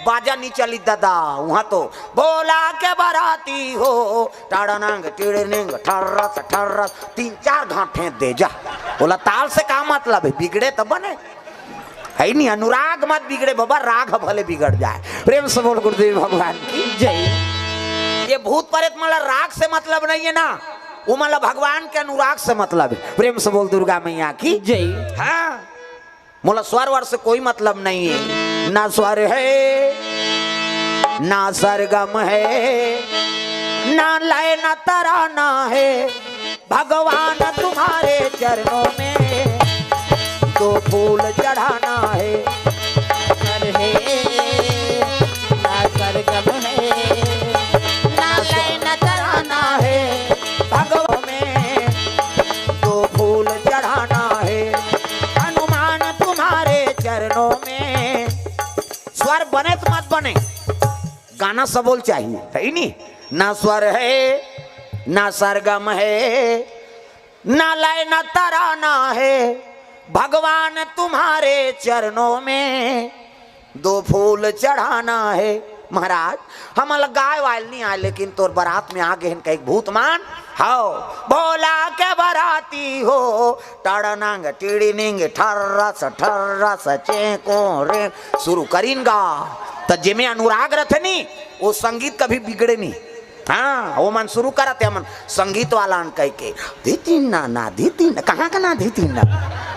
बाजा नहीं चली दादा। वहाँ तो बोला के बराती हो टाड़ानंग टेड़ेंग ठर्रा 3-4 घाटे दे जा। बोला ताल से का मतलब है, बिगड़े तब बने है नहीं। अनुराग मत बिगड़े बाबा, राग भले बिगड़ जाए। प्रेम से बोल गुरुदेव भगवान की जय। ये भूत प्रेत मतलब राग से मतलब नहीं है ना, वो मतलब भगवान के अनुराग से मतलब है। प्रेम से बोल दुर्गा मैया की जय। हाँ मोला स्वर वर से कोई मतलब नहीं है, ना स्वर है ना सरगम है ना लय ना तराना है। भगवान तुम्हारे चरणों में 2 फूल चढ़ाना है। सर है ना सरगम है ना लय ना तराना है। भगवान में 2 फूल चढ़ाना है। हनुमान तुम्हारे चरणों में स्वर बने तो मत बने, गाना सबोल चाहिए है नहीं। ना स्वर है ना सरगम है ना लय ना तराना है। भगवान तुम्हारे चरणों में 2 फूल चढ़ाना है। महाराज हम गाय वाल नहीं आए लेकिन तोर बारात में आ गए हैं कई भूतमान हाओ। बोला के बराती हो टाड़ानंग टीड़ीनिंग ठर्रा चेको रे शुरू करीनगा। तो जिमे अनुराग रथनी वो संगीत कभी बिगड़े नहीं। हाँ वो मन शुरू करते हमन संगीत वाला कह के धीतीन ना धीतीन कहाँ का ना धीतीन ना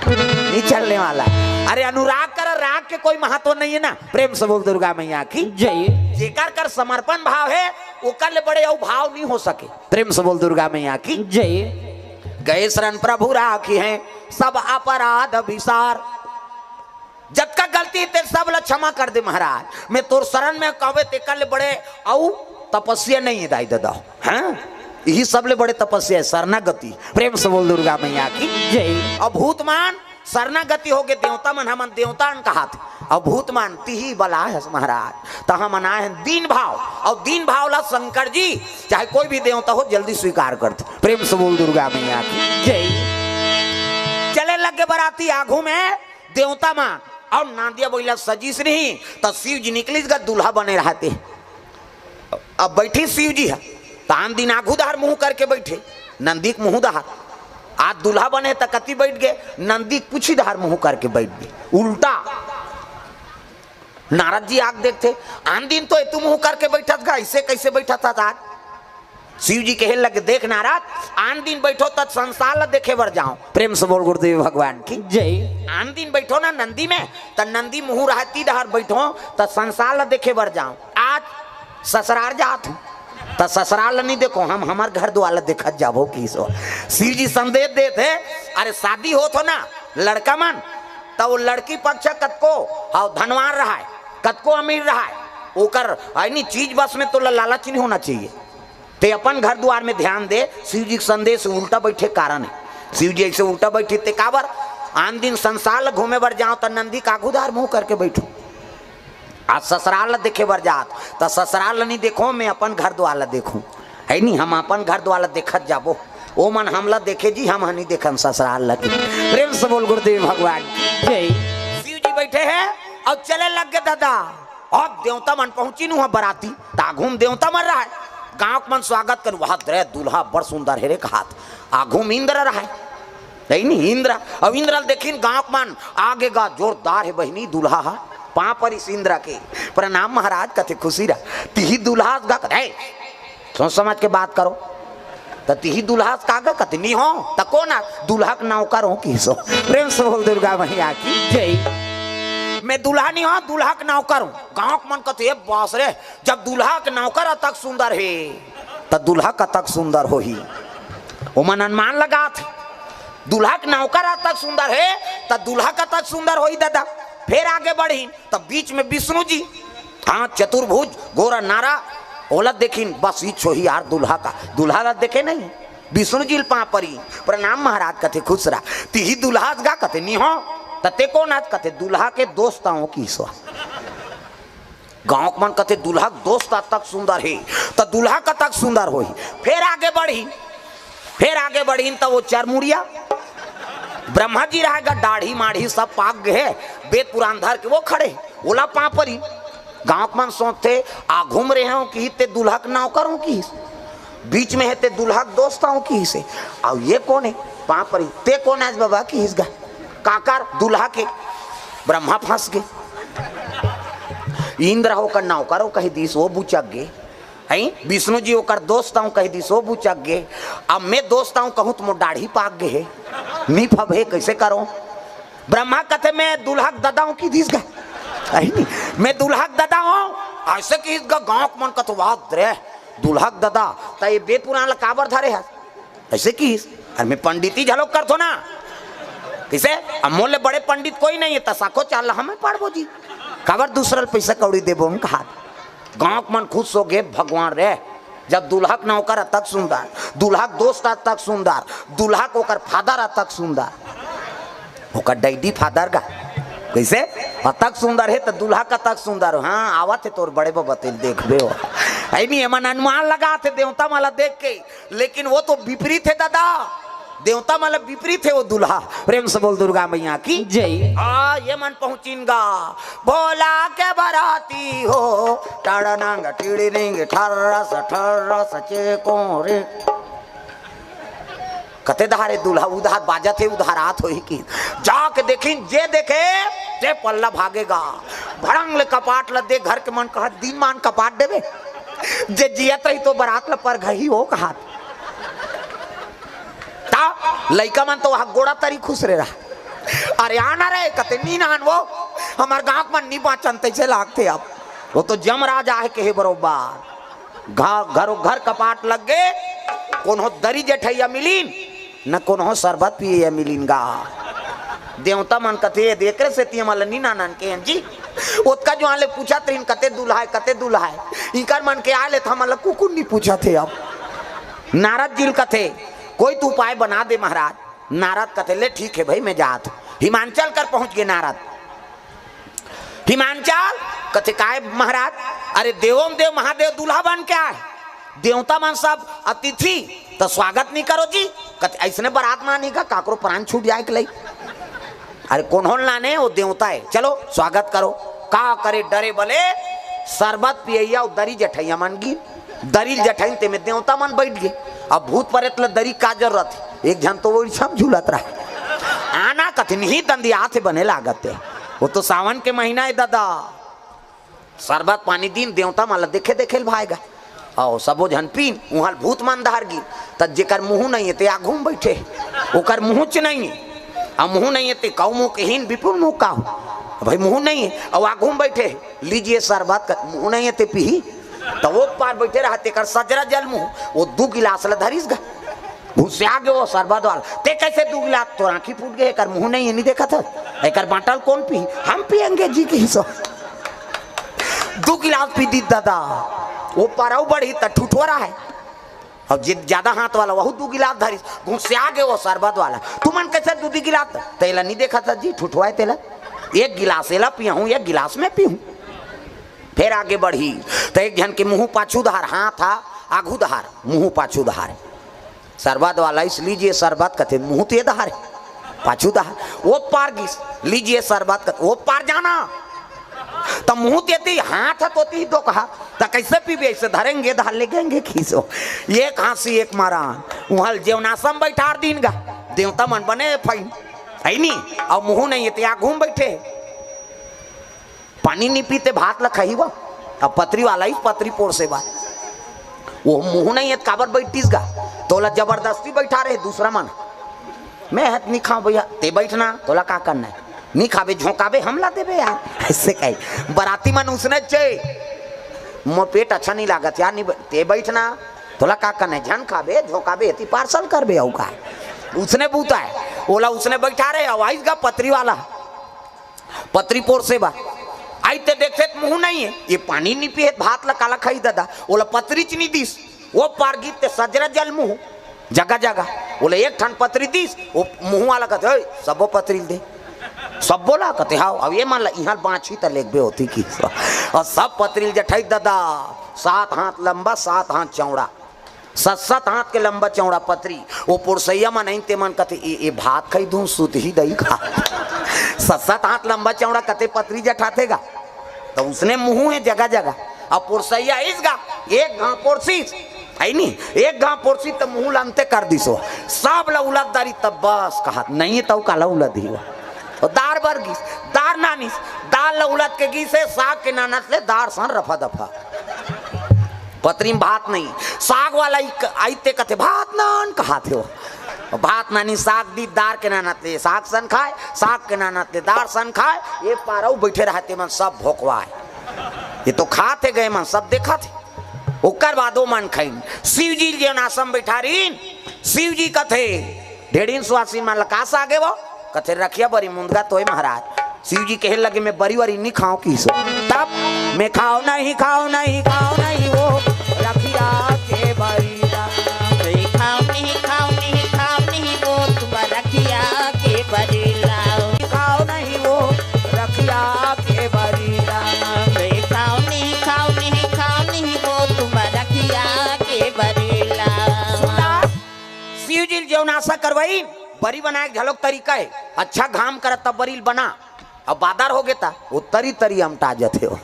नहीं चलने वाला। अरे अनुराग कर राग के कोई महत्व नहीं है ना। प्रेम से बोल दुर्गा मैया की जय। जेकर कर समर्पण भाव है वो कर ले बड़े भाव नहीं हो सके। प्रेम से बोल दुर्गा मैया की जय। गए शरण प्रभु राखी है सब अपराध विसार। जब का गलती ते सब ला क्षमा कर दे महाराज। मैं तोर शरण में कहवे ते कर ले बड़े औ तपस्या नहीं है दाई दादा। हाँ यही सब ले बड़े तपस्या है शरणागति। प्रेम से बोल दुर्गा मैया की जय। अब भूतमान शरणागति हो गए देवता मन हमन देवता कहा थे। अब भूतमान तिही बला है महाराज तो हम आए हैं दीन भाव। और दीन भाव ला शंकर जी चाहे कोई भी देवता हो जल्दी स्वीकार करते। प्रेम से बोल दुर्गा मैया की जय। चले लगे बराती आगू में देवता मान और नादिया बोला सजीस नहीं तो शिव जी निकली दूल्हा बने रहते। अब बैठी शिव जी है तान दिन आगू दहार मुंह करके बैठे नंदी मुंह दहार। आज दूल्हा बने तो कति बैठ गए नंदी कुछ ही दहार मुंह करके बैठ गए उल्टा। नारद जी आग देखते आन दिन तो तू मुंह करके बैठा था ऐसे कैसे बैठा था आज। शिव जी कहे लगे देख नारद आन दिन बैठो तब संसार ला देखे बर जाओ। प्रेम से बोल गुरुदेव भगवान की जय। आन दिन बैठो ना नंदी में तो नंदी मुंह रहती दहार बैठो तो संसार ला देखे बर जाओ। आज ससुराल जात हूँ तो ससुराल नहीं देखो हम हमार घर द्वार देखत जाबो की सो। शिव जी संदेश देते अरे शादी हो तो ना लड़का मन तो वो लड़की पक्ष कतको हाँ धनवान रहा है कतको अमीर रहा है ओकर नहीं चीज बस में तो लालच नहीं होना चाहिए। ते अपन घर द्वार में ध्यान दे। शिव जी संदेश उल्टा बैठे कारण है। शिव जी ऐसे उल्टा बैठे ते काबर आन दिन संसार घूमे बर जाओ तो नंदी कागुदार मुंह करके बैठो। आज ससुराल देखे बर जात तो ससुराल नहीं देखो मैं अपन घर द्वार देखूं है नहीं। हम अपन घर द्वार देखत जाबो ओ मन हमला देखे जी हम नहीं देखन ससुराल लगे। प्रेम से बोल गुरुदेव भगवान जय। शिव जी बैठे हैं और चले लग गए दादा। और देवता मन पहुंची नु बराती ताघूम देवता मन रहा है गाँव मन स्वागत कर वहां दे दूल्हा बड़ सुंदर है रे कहा आघूम इंद्र रहा है नहीं इंद्र। अब इंद्र देखिन गाँव मन आगे गा जोरदार है बहनी दूल्हा है पाँ पर इस इंद्र के प्रणाम महाराज कथे खुशी रहा तिही दूल्हा गा सोच समझ के बात करो तो तिही दूल्हा कागा कथे नहीं हो तो कौन दूल्हा का नौकर हो की सो। प्रेम से बोल दुर्गा मैया की जय। मैं दूल्हा नहीं हो दूल्हा का नौकर हूँ। गाँव मन कथे बास रे जब दूल्हा के नौकर तक सुंदर है तो दूल्हा का तक सुंदर हो ही वो मन अनुमान लगा थे। दूल्हा के नौकर तक सुंदर है तो दूल्हा का तक सुंदर हो ही दादा। फिर आगे बढ़ी तब बीच में विष्णु जी हाँ चतुर्भुज गोरा नारा ओला देखिन बस ई छोही यार दुल्हा का दुल्हा ला देखे नहीं विष्णु जी पा परी प्रणाम महाराज कथे खुश रहा तिही दुल्हा गा कथे नी हो तते कौन आज कथे दुल्हा के दोस्ताओं की सो गांव मन कथे दुल्हा दोस्त तक सुंदर है तो दुल्हा का तक सुंदर हो फिर आगे बढ़ी तो वो चरमुड़िया ब्रह्मा जी रहेगा दाढ़ी माढ़ी सब पाक गए वेद पुराण धर के वो खड़े ओला पापरी गांव मन सोचते आ घूम रहे हो कि ते दुल्हा के नौकरों की बीच में है ते दुल्हा दोस्ताओं की से और ये कौन है पापरी ते कौन आज बाबा की हिस्सा काकर दुल्हा के ब्रह्मा फंस गए इंद्र होकर नौकरों कह दीस वो बुचक गए हैं विष्णु जी होकर दोस्ताओं कह दीस वो बुचक गए अब मैं दोस्ताओं कहूँ तो मो दाढ़ी पाक गए नी फब है कैसे करो ब्रह्मा कहते मैं दुल्हा ददाऊं की दीस गए मैं दुल्हा ददा हूँ ऐसे कि गाँव मन का तो बात रे दुल्हा ददा तो ये वेद पुराण काबर धरे है ऐसे की अरे मैं पंडिती झलोक कर दो ना किसे अमोल बड़े पंडित कोई नहीं है तसाको चाल हमें पढ़बो जी काबर दूसरा पैसा कौड़ी देबो हम कहा गाँव मन खुश हो गए भगवान रे जब दुल्हा नौकर तक सुंदर दुल्हा दोस्त तक सुंदर दुल्हा को फादर तक सुंदर ओकर डैडी फादर का कैसे तक सुंदर है तो दुल्हा का तक सुंदर हो हाँ आवत है तोर बड़े बतेल देखबे हो नहीं मन अनुमान लगा थे देवता माला देख के लेकिन वो तो विपरीत है दादा देवता माला विपरीत है वो दुल्हा प्रेम से बोल दुर्गा मैया की जय ये मन पहुंचीनगा भोला के बराती हो टाड़नांग टीड़िनेंगे ठर्रस चेको रे कते धारे दुल्हा उधार बाजा थे उधार आत हो कि जाके देखिन जे देखे जे पल्ला भागेगा भड़ंग ले कपाट ल दे घर के मन कहा दिन मान कपाट देवे जे जियत रही तो बरात ल पर घही हो कहा ता लइका मन तो वहां गोड़ा तरी खुश रे रहा अरे आना रे कते नी नान वो हमार गांव मन नी बाचन तैसे लागते अब वो तो जमराज आहे के है बरोबर घर कपाट लग गए कोनो दरी जेठैया मिलीन न कोनो शरबत पिए मिलीन गा देवता मन कथे देख से ती मला नी नानन के जी ओतका जो आले पूछा तीन कते दूल्हा है इनकर मन के आले था मला कुकुर नहीं पूछा थे अब नारद जी कथे कोई तो उपाय बना दे महाराज नारद कथे ले ठीक है भाई मैं जात हिमांचल कर पहुंच गए नारद हिमांचल कथे काय महाराज अरे देवों देव महादेव दूल्हा बन क्या है देवता मन सब अतिथि तो स्वागत नहीं करो जी कथे ऐसने बारात मानी का काकरो प्राण छूट जाए के लिए अरे कौन हो लाने वो देवता है चलो स्वागत करो का करे डरे बोले शरबत पियैया दरी जठैया मन गी दरी जठैन ते में देवता मन बैठ गए अब भूत प्रेत ल दरी का जरूरत एक जन तो वो सब झूलत रहा आना कथिन ही दंदी हाथ बने लागत है वो तो सावन के महीना है दादा शरबत पानी दिन देवता माला देखे देखे भाएगा आओ सबो जन पीन वहाँ भूत मान धार गी तब जेकर मुँह नहीं है ते आ घूम बैठे ओकर मुँह च नहीं है अब मुँह नहीं है ते कौ मुँह के हीन विपुल मुँह का हो भाई मुँह नहीं है और आ घूम बैठे लीजिए शरबत का मुँह नहीं है ते पी तो वो पार बैठे रहते कर सजरा जल मुँह वो 2 गिलास ल धरीस गा घुस आ गए वो शरबत वाला ते कैसे 2 गिलास तो आँखी फूट गए कर मुँह नहीं है नहीं देखा था एक बाटल कौन पी हम पियेंगे जी की सब 2 गिलास पी दी दादा वो पाराऊ बढ़ी तो ठुठोरा है और ज्यादा हाथ वाला वह 2 गिलास धरी घुस आ गए वो शरबत वाला तुमन कैसे 2 गिलास तेला नहीं देखा था जी ठुठवाए तेला 1 गिलास एला पिया हूँ 1 गिलास में पीऊँ फिर आगे बढ़ी तो एक जन के मुँह पाछू धार हाथ था आगू धार मुँह पाछू धार शरबत वाला इस लीजिए शरबत कथे मुँह ते धार पाछू धार वो पार गिस लीजिए शरबत कथे वो पार जाना तो मुँह देती हाथ होती दो कहा तो कैसे पीबे ऐसे धरेंगे धार लेंगे खींचो एक हाँसी एक मारान वहाँ जेवनासम बैठा दिन गा देवता मन बने फाइन है नी और मुँह नहीं है तो घूम बैठे पानी नहीं पीते भात ला खाई वो अब पतरी वाला ही पतरी पोर से बात वो मुँह नहीं है काबर बैठतीस गा तोला जबरदस्ती बैठा रहे दूसरा मन मैं हाथ नहीं खाऊं भैया ते बैठना तोला का करना है नहीं खावे झोंकावे हमला देवे यार ऐसे कही बराती मन उसने चाहिए मोर पेट अच्छा नहीं लागत यार नहीं ते बैठना तोला का करना है झन खावे झोंकावे ती पार्सल करबे आऊ का उसने बूता है ओला उसने बैठा रहे आवाज गा पतरी वाला पतरी पोर से बा आइते देखते मुंह नहीं है, ये पानी नहीं पिए भात ला काला खाई दादा, बोला पतरी च नहीं दिस, वो पार गीत सजरा जल मुंह जगह जगह, बोले एक ठन पतरी दिस, वो मुंह वाला कहते सबो पतरी दे, सब बोला कहते हाँ। अब ये मान ला यहाँ बाछी तो लेगबे होती की, और सब पतरी जठाई दादा 7 हाथ लंबा 7 हाथ चौड़ा, 7 हाथ के लंबा चौड़ा पतरी, वो पुरसैया में नहीं ते मन कहते ये भात खाई दूं सूत ही दही खा 7 हाथ लंबा चौड़ा कहते पतरी जठातेगा, तो उसने मुंह है जगह जगह। अब पुरसैया इसगा एक घाव पोरसी है नहीं, एक घाव पोरसी तो मुंह लानते कर दिसो, सब ला उलटदारी तब बस कहा नहीं तो काला उलट ही दार बरगिस दार नानिस दाल ला उलट के गीसे साग के नानत ले दार सन रफा दफा, पतरी में भात नहीं, साग वाला आइते कहते भात नान कहाते हो, भात नानी साग दी दार के नानत ले साग सन खाए, साग के नानत ले दार सन खाए, ये पारऊ बैठे रहते मन सब भोकवाए, ये तो खाते गए मन सब देखा थे। ओकर बादो मन खाइन शिव जी जो आश्रम बैठा रही, शिव जी कथे ढेड़ीन सुहासी मन लकास आगे वो कथे रखिया बरी मुंदगा तोय महाराज, शिव जी कहे लगे मैं बरी वरी नहीं खाऊं की सो, तब मैं खाओ नहीं खाओ नहीं खाओ नहीं वो रखिया के बरी खाओ नहीं खाओ नहीं खाओ नहीं वो तुम रखिया के बरी लाओ, खाओ नहीं वो रखिया के बरी खाओ नहीं खाओ नहीं खाओ नहीं वो तुम रखिया के बरी लाओ। शिव जी जो नाशा करवाई बरी बनाए झलक तरीका है, अच्छा घाम कर तब बरील बना, अब बादर हो गया वो तरी तरी हम ताजत हो,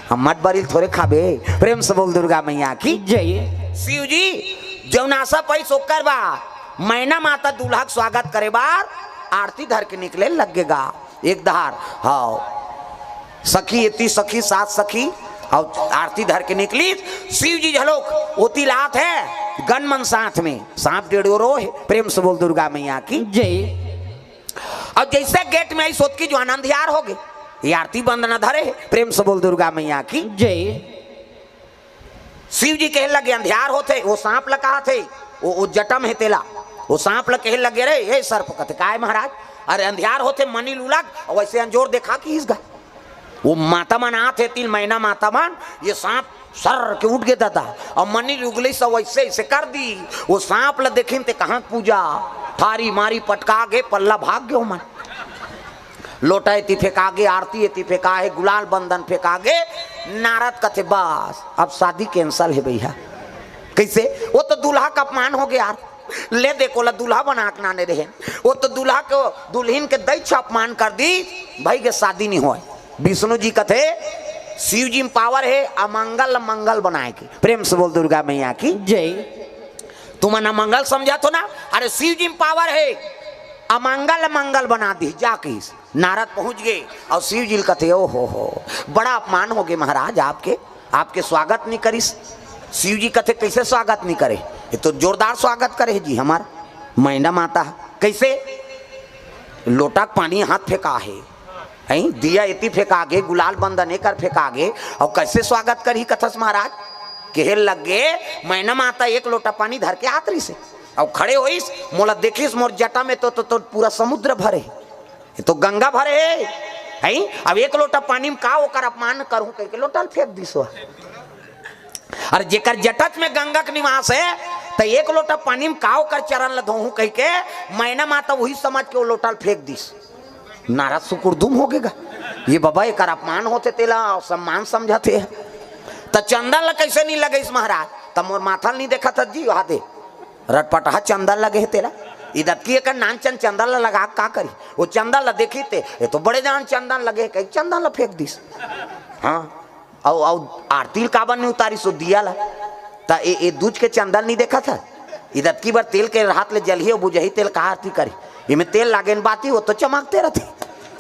हम मत बरील थोड़े खाबे। प्रेम से बोल दुर्गा मैया की जय। शिव जी जो नाशा पैस होकर बा मैना माता दूल्हा स्वागत करे बार आरती धर के निकले लगेगा एक धार, हाँ सखी इतनी सखी 7 सखी और आरती धर के निकली, शिव जी झलोक होती लात है गनमन साथ में सांप डेढ़ो रो है। प्रेम से बोल दुर्गा मैया की जय। और जैसे गेट में आई सोत की जो आनंद यार हो गए, ये आरती बंद न धरे है। प्रेम से बोल दुर्गा मैया की जय। शिव जी कहे लगे अंधियार होते, वो सांप लगा थे, वो जटम है तेला, वो सांप ल कहे लगे रे ये सर्प कहते काय महाराज, अरे अंधियार होते मनी लुलग, और वैसे अंजोर देखा कि इसका वो माता मन आते 3 महीना माता मन, ये सांप सर के उठ गया था और मनी उगली सब वैसे ऐसे कर दी, वो सांप ल देखिन ते कहाँ पूजा थारी मारी पटका गे पल्ला भाग गयो मन, लोटा एती फेंका गे, आरती एती फेंका है, गुलाल बंधन फेंका गे, नारद कथे बस अब शादी कैंसल है भैया। कैसे? वो तो दूल्हा का अपमान हो गया यार, ले देखो ला दूल्हा बना के नाने रहे, वो तो दूल्हा को दुल्हन के दैत्य अपमान कर दी, भाई के शादी नहीं हुआ। विष्णु जी कथे शिव जी में पावर है अमंगल मंगल बनाए की। प्रेम से बोल दुर्गा मैया की जय। तुम ना मंगल समझा तो ना, अरे शिव जी में पावर है अमंगल मंगल बना दी जाके। नारद पहुंच गए और शिव जी कथे ओ हो बड़ा अपमान हो गए महाराज, आपके स्वागत नहीं करिस। शिव जी कथे कैसे स्वागत नहीं करे, ये तो जोरदार स्वागत करे जी हमार मैना माता। कैसे? लोटा पानी हाथ फेंका है, दिया इति फेंका गे, गुलाल बंदन एकर फेंका गे, और कैसे स्वागत करी कथस महाराज। कहे लग गे मैना माता 1 लोटा पानी धर के आतरी से और खड़े होइस, मोला देखिस मोर जटा में तो पूरा समुद्र भरे, ये तो गंगा भरे है। अब 1 लोटा पानी में का ओकर अपमान करूं कह के लोटा फेंक दिसो। अरे जेकर जटच में गंगा के निवास है तो 1 लोटा पानी में का ओकर चरण ल धोहूं कह के मैना माता वही समझ के वो लोटा फेंक दिस। नाराज सुकुरदुम हो गएगा, ये बाबा एक अपमान होते तेला सम्मान समझाते है। तो चंदन ल कैसे नहीं लगे इस महाराज, तब मोर माथा नहीं देखा था जी वहां दे रटपटा चंदन लगे है तेरा, इधर की एक नानचन चंदन ल लगा का करी, वो चंदन ल देखी थे ये तो बड़े जान चंदन लगे, कहीं चंदन ल फेंक दिस। हाँ और आरती काबन ने उतारी सो दिया ला, ता ए दूज के चंदन नहीं देखा था, इधर की बार तेल के हाथ ले जलिए बुझही तेल का आरती करी, इमें तेल लागे बाती वो तो चमकते रहते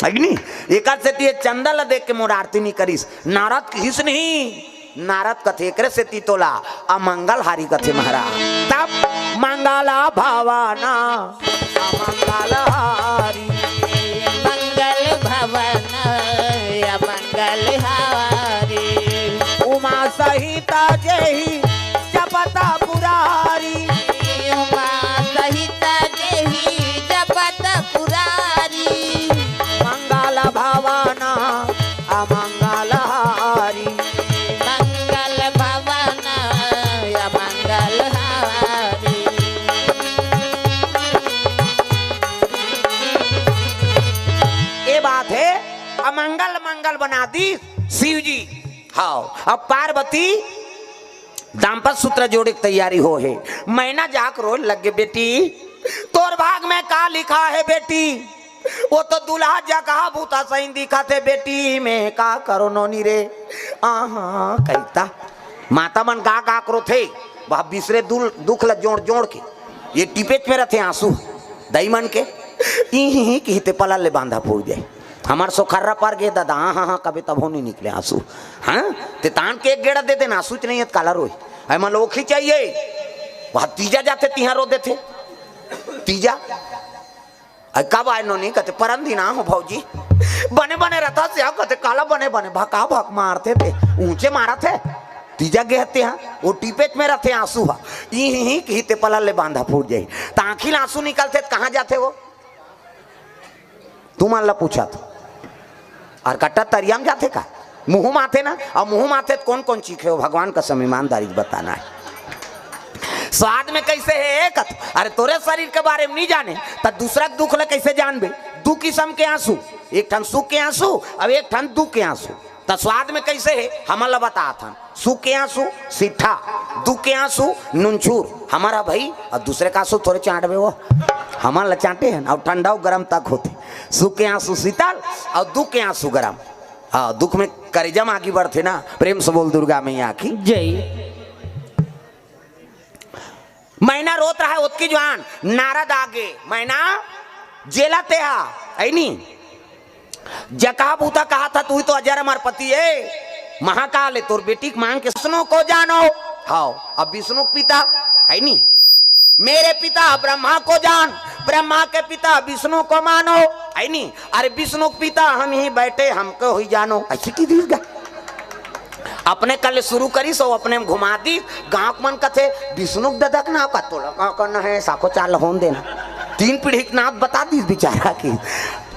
अग्नि। एक से चंदा ला देख के मोर आरती नहीं करीस। नारद किस नहीं, नारद कथे एकरे से तीतोला अमंगल हारी कथे महाराज। तब मंगला भवाना अमंगल हारी, मंगल भवन अमंगल हारी, उमा सहिता जही जपता पुरारी, उमा सहिता जही जपत पुरारी, मंगल भवाना अमंगल मंगल मंगल बना दी शिव जी। हाँ, अब पार्वती दाम्पत्य सूत्र जोड़े की तैयारी हो है। मैना जाक रोज लग गए, बेटी तोर भाग में का लिखा है बेटी? वो तो दुल्हा जा कहा भूता सही दिखा थे बेटी, मैं का करो नोनी रे। आहा कहता माता मन का करो थे, वह बिसरे दुख ल जोड़ जोड़ के ये टिपेच में रहते आंसू दई मन के ही कहते पला ले बांधा फूल जाए। हमार सोखर्रा पार गए दादा, हाँ हाँ हाँ कभी तब हो नहीं निकले आंसू। हाँ ते तान के एक गेड़ा दे देना आंसू नहीं है काला रोई है मन लोखी चाहिए। वह तीजा जाते तिहां रो देते तीजा कब आए नो नहीं कहते परम दिन हो भौजी बने बने रहता से कहते काला बने बने भका भक मारते थे ऊंचे मारा थे तीजा गहते हैं वो टीपेच में रहते आंसू हा ही कहते पला ले बांधा फूट जाए ताखिल आंसू निकलते कहाँ जाते वो तुम अल्लाह पूछा था और कट्टा तरियाम जाते का मुंह माथे ना और मुंह माथे तो कौन कौन चीखे हो भगवान का सम ईमानदारी बताना है। स्वाद में कैसे है एक अरे तोरे शरीर के बारे में नहीं जाने तो दूसरा दुख ले कैसे जानबे? दू किस्म के आंसू, एक ठन सुख के आंसू अब एक ठन दुख के आंसू। तो स्वाद में कैसे है हमारा बता था, सुख के आंसू सीठा, दुख के आंसू नुनछूर हमारा भाई, और दूसरे का आंसू थोड़े चाटबे वो हमारा चाटे हैं और ठंडा गर्म तक होते। सुख के आंसू शीतल और दुख के आंसू गर्म। हाँ दुख में करेजम आगे बढ़ते ना। प्रेम से बोल दुर्गा मैया की जय। मैना रोत रहा है उसकी जवान नारद आगे मैना जेलाते हा ऐनी जका बूता कहा था तू ही तो अजर अमर पति है महाकाल है तोर बेटी मांग के विष्णु को जानो। हाँ अब विष्णु पिता है नी मेरे पिता ब्रह्मा को जान, ब्रह्मा के पिता विष्णु को मानो है नी। अरे विष्णु पिता हम ही बैठे हमको ही जानो ऐसे की दीर्घ अपने कल शुरू करी सो अपने में घुमा दी गांव मन कथे विष्णु ददक ना का तोला का करना है साको चाल होन देना तीन पीढ़ी नाथ बता दी बेचारा की।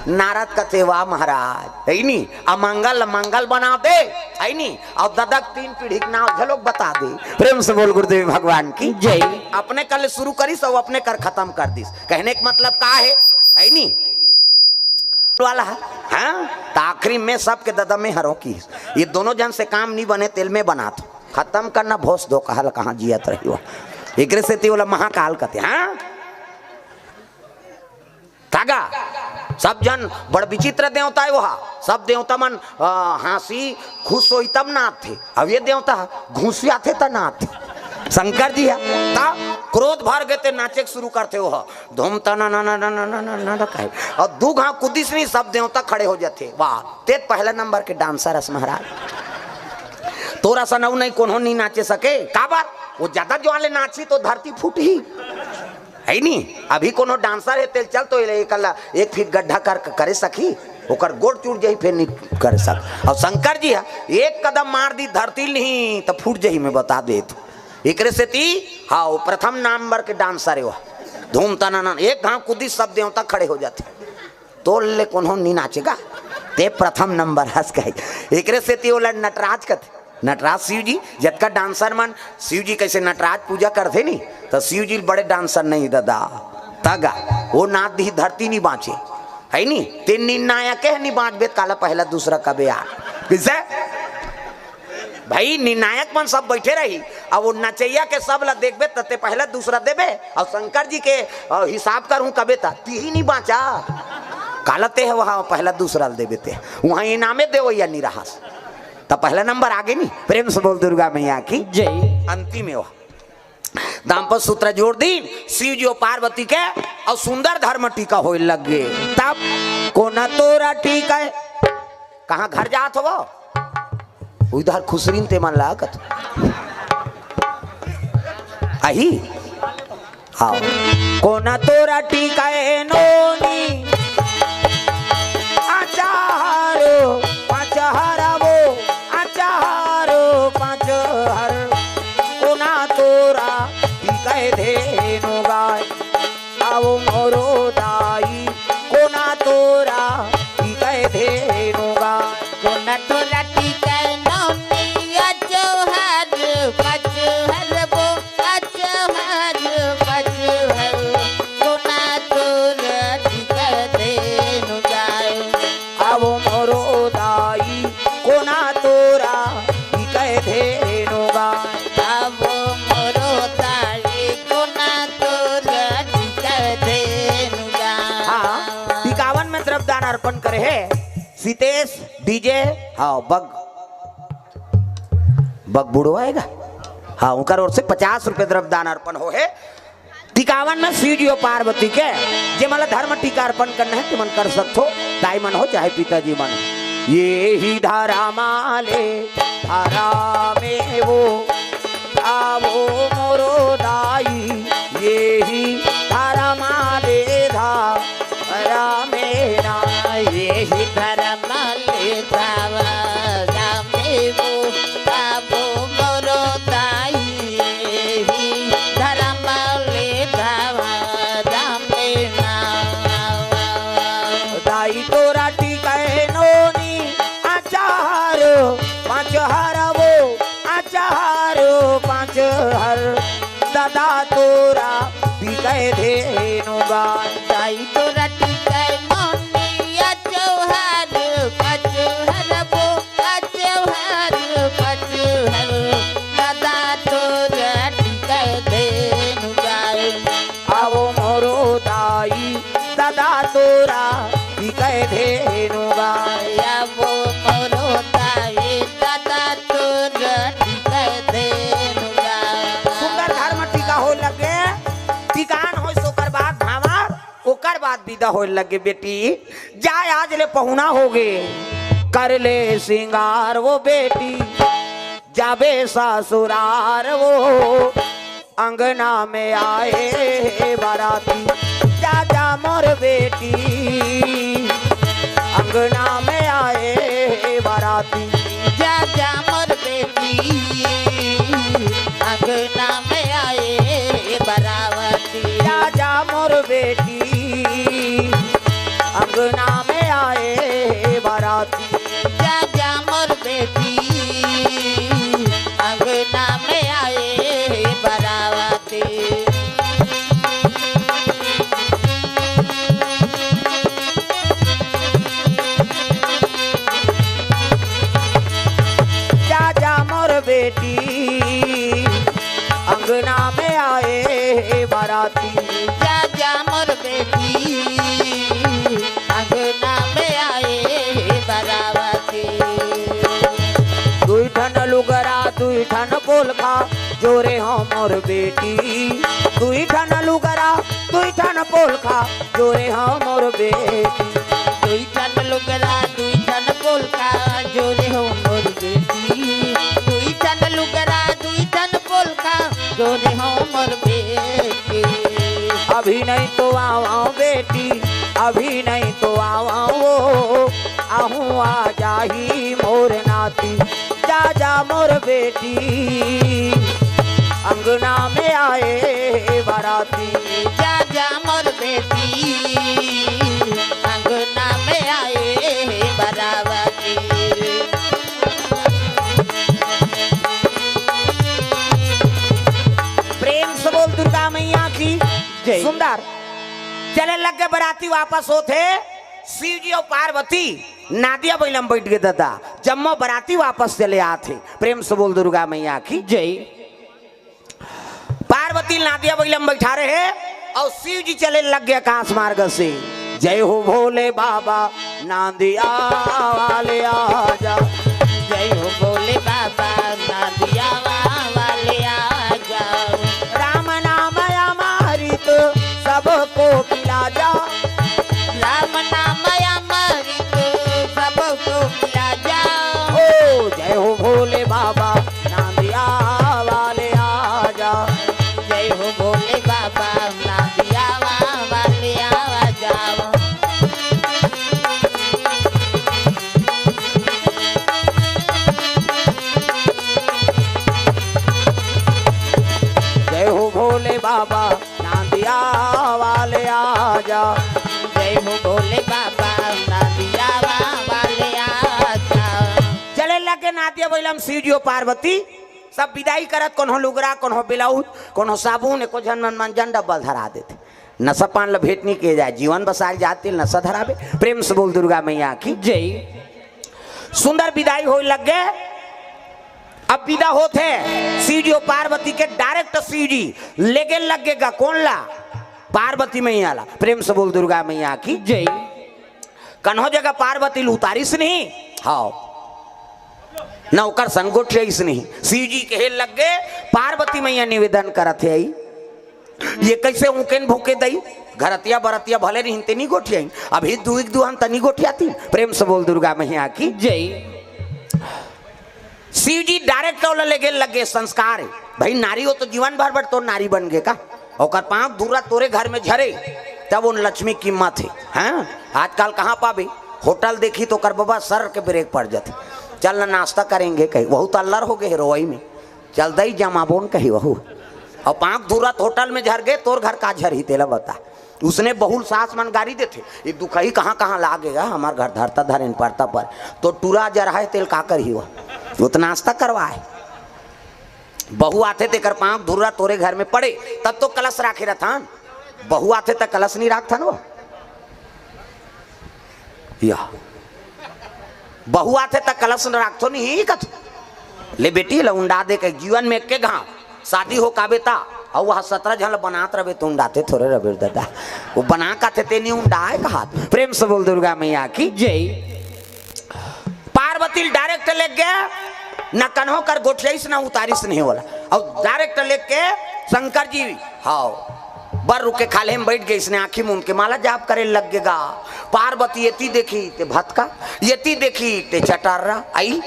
नारद कथे वाह महाराज है नी अमंगल मंगल बना दे है नी और ददक तीन पीढ़ी नाथ झलोक बता दे। प्रेम से बोल गुरुदेव भगवान की जय। अपने कल शुरू करी सो अपने कर खत्म कर दी। कहने का मतलब का है नी वाला है हाँ तो आखिरी में सबके ददम में हरों की ये दोनों जन से काम नहीं बने तेल में बना तो खत्म करना भोस दो कहल कहाँ जियत रही हो एक से ती वाला महाकाल कहते हाँ तागा सब जन बड़ विचित्र देवता है वहा सब देवता मन हंसी खुश हो तब नाथ थे। अब ये देवता घुसिया थे तब नाथ थे। शंकर जी है ता क्रोध भर गए थे नाचे शुरू करते हो धूम तना ना ना ना ना ना ना ना कहे और दू घा कुदिस नहीं सब देवता खड़े हो जाते। वाह ते पहला नंबर के डांसर है महाराज तोरा सनऊ नहीं कौन नहीं नाचे सके का बात वो ज्यादा जो वाले नाची तो धरती फूट ही है नी। अभी कोनो डांसर है तेल चल तो एक फीट गड्ढा कर करे सकी ओकर गोड़ चूट जाही फिर नहीं कर सक। और शंकर जी है एक कदम मार दी धरती नहीं तो फूट जाही मैं बता दे तो एक से ती हाँ वो प्रथम नंबर के डांसर है वह धूम तना एक घाव कुदी सब देवता खड़े हो जाते तो ले कौन नहीं नाचेगा ते प्रथम नंबर हंस गए। एक से ती वो नटराज कथे नटराज शिव जी जब का डांसर मन शिव जी कैसे नटराज पूजा करते नहीं तो शिव जी बड़े डांसर नहीं दादा तगा वो नाथ दी धरती नहीं बाँचे है नी तीन निर्णायक है नहीं बाँच बेत काला पहला दूसरा कबे यार किसे भाई निर्णायक मन सब बैठे रही अब वो नचैया के सब ला देखबे तते पहला दूसरा देबे और शंकर जी के हिसाब करूं कबे ता ती ही नहीं बाँचा कालते है वहाँ पहला दूसरा देबे ते वहाँ इनामे दे या नहीं रहा तो पहला नंबर आगे नहीं। प्रेम से बोल दुर्गा मैया की जय। अंतिम है दाम्पत्य सूत्र जोड़ दी शिव जी पार्वती के और सुंदर धर्म टीका हो लग गए तब कोना तोरा ठीक है कहाँ घर जात हो उधर खुसरीन ते मन लागत अही हाँ कोना तोरा टीका है नोनी आचारो पाचहरा वो आचारो पाचहर कोना तोरा टीका है धेनु गाय आओ मोरो दाई कोना तोरा टीका है धेनु गाय कोना तोरा टीका मोरो रितेश डीजे हाँ बग बग बूढ़ो आएगा हाँ उनकर ओर से 50 रुपए द्रव्यदान अर्पण हो है टिकावन में शिवजी और पार्वती के जे मतलब धर्म टीका अर्पण करना है तो मन कर सकते हो दाई मन हो चाहे पिताजी मन हो ये ही धारा माले धारा में वो आवो मोरो दाई ये ही धारा माले धारा में ना ये ही धर्म ले धावा रामे वो बाबो मोरो दाई ये ही धर्म ले धावा रामे नावा दाई तोरा टिकाए नोनी आचार पाँच हर वो आचार पाँच हर दादा तोरा टिकाए धेनु गाय दाई तो रटी कर मोनिया चौहार पचहर वो पचहर पचहर दादा तो रटी कर देनु गाय आवो मोरो दाई दादा तोरा टिकाए धेनु गाय या वो मोरो दाई दादा तो रटी कर देनु गाय सुंदर धर्म टीका हो लगे टिकान हो सोकर बाद भावर ओकर बाद विदा हो लगे बेटी जाय आज ले पहुना हो गे कर ले सिंगार वो बेटी जाबे ससुरार वो अंगना में आए बाराती जा जा मोर बेटी अंगना में आए बाराती जा जा मोर बेटी अंगना में आए बरावती जा जा मोर बेटी अंगना में आए बाराती जा जा मोर बेटी अंगना में आए बरावती जा जा मोर बेटी अंगना में आए बाराती जा जा मोर बेटी अंगना में आए बरावती दुई ठन लुगरा दुई ठन पोलखा जोरे हो मोर बेटी दुई ठन लुगरा दुई ठन पोलखा जोरे हो मोर बेटी दुई ठन लुगरा दुई ठन पोलका जोरे हो मोर बेटी दुई ठन लुगरा दुई ठन पोलका जोरे हो मोर बेटी अभी नहीं तो आवा बेटी अभी नहीं तो आवा वो आहूँ आ जाही मोर नाती जा जा मोर बेटी अंगना में आए बाराती जा जा मोर बेटी अंगना में आए बरावती प्रेम से बोल दुर्गा मैया की जय। सुंदर चले लग के बराती वापस होते शिव जी और पार्वती नादिया बैलम बैठ गए दादा जम्मो बराती वापस चले आते प्रेम से बोल दुर्गा मैया की जय पार्वती नादिया बैलम बैठा रहे और शिव जी चले लग गए आकाश मार्ग से जय हो भोले बाबा नादिया वाले आजा जय हो भोले बाबा नादिया वाले आ जाओ राम नाम अमृत सबको पिला जा राम नाम अमृत सबको पिला जाओ ओ जय हो भोले बाबा नादिया वाले आजा जय हो भोले बाबा नादिया वाले आ जाओ जय हो भोले बाबा नादिया वाले आजा जय हो भोले बाबा नादिया वाले आ जाओ चले लगे नादिया बैलम शिव जी और पार्वती सब विदाई करत कोनो लुगरा कोनो ब्लाउज कोनो साबुन एको जन मंजन डब्बल धरा देते नशा पान ल भेंट नहीं किए जाए जीवन बसाल जाते नशा धरावे प्रेम से बोल दुर्गा मैया की जय सुंदर विदाई हो लग गए अब विदा होते शिव जी और पार्वती के डायरेक्ट शिव जी लेके लगेगा कौन ला पार्वती मैया ला प्रेम से बोल दुर्गा मैया की जय कन्हो जगह पार्वती उतारिस नहीं हाँ न ओकर संगोठियाइस नहीं। शिव जी के लग गए पार्वती मैया निवेदन करत है ये कैसे ऊकेन भूके दई घरतिया बरतिया भले नहीं तनी गोठियाई अभी दुहन तनी गोठियाती। प्रेम से बोल दुर्गा मैया की जय। शिव जी डायरेक्ट लगे लगे संस्कार भाई नारी हो तो जीवन भर तो नारी बन गए का और पांव दूरा तोरे घर में झरे तब उन लक्ष्मी कीमत है। हाँ आजकल कहाँ पाबे होटल देखी तो कर बाबा सर के ब्रेक पड़ जाते चल ना नाश्ता करेंगे कहीं वहू तो अल्लर हो गए रोई में चल दई जमाबोन कही वहू और पांक दूरत होटल में झर गए तोर घर का झर ही तेला बता उसने बहुल सास मन गाड़ी देते ये दुखई कहाँ कहाँ लागेगा हमार घर धरता धरेन पड़ता पर तो टूरा जरा है तेल का कर ही हुआ वो तो नाश्ता करवाए बहू आते ते कर पांक धुर्रा तोरे घर में पड़े तब तो कलश राखे रहता बहू आते तक कलश नहीं रखता वो या बहू आते तक कलश न रखतो नहीं कथ ले बेटी लउंडा दे के जीवन में के घाव शादी हो का बेटा और वह 17 झल बनात रहे तो उंडाते थोड़े रहे दादा वो बना का थे नहीं उंडाए कहा। प्रेम से बोल दुर्गा मैया की जय। पार्वती डायरेक्ट ले गया न कन्हो कर गोठियाइस न उतारिस नहीं होला और डायरेक्ट लेके शंकर जी हाँ बर रुके खाले में बैठ गए इसने आंखी में उनके माला जाप करे लग गएगा। पार्वती येती देखी ते भतका येती देखी ते चटारा आई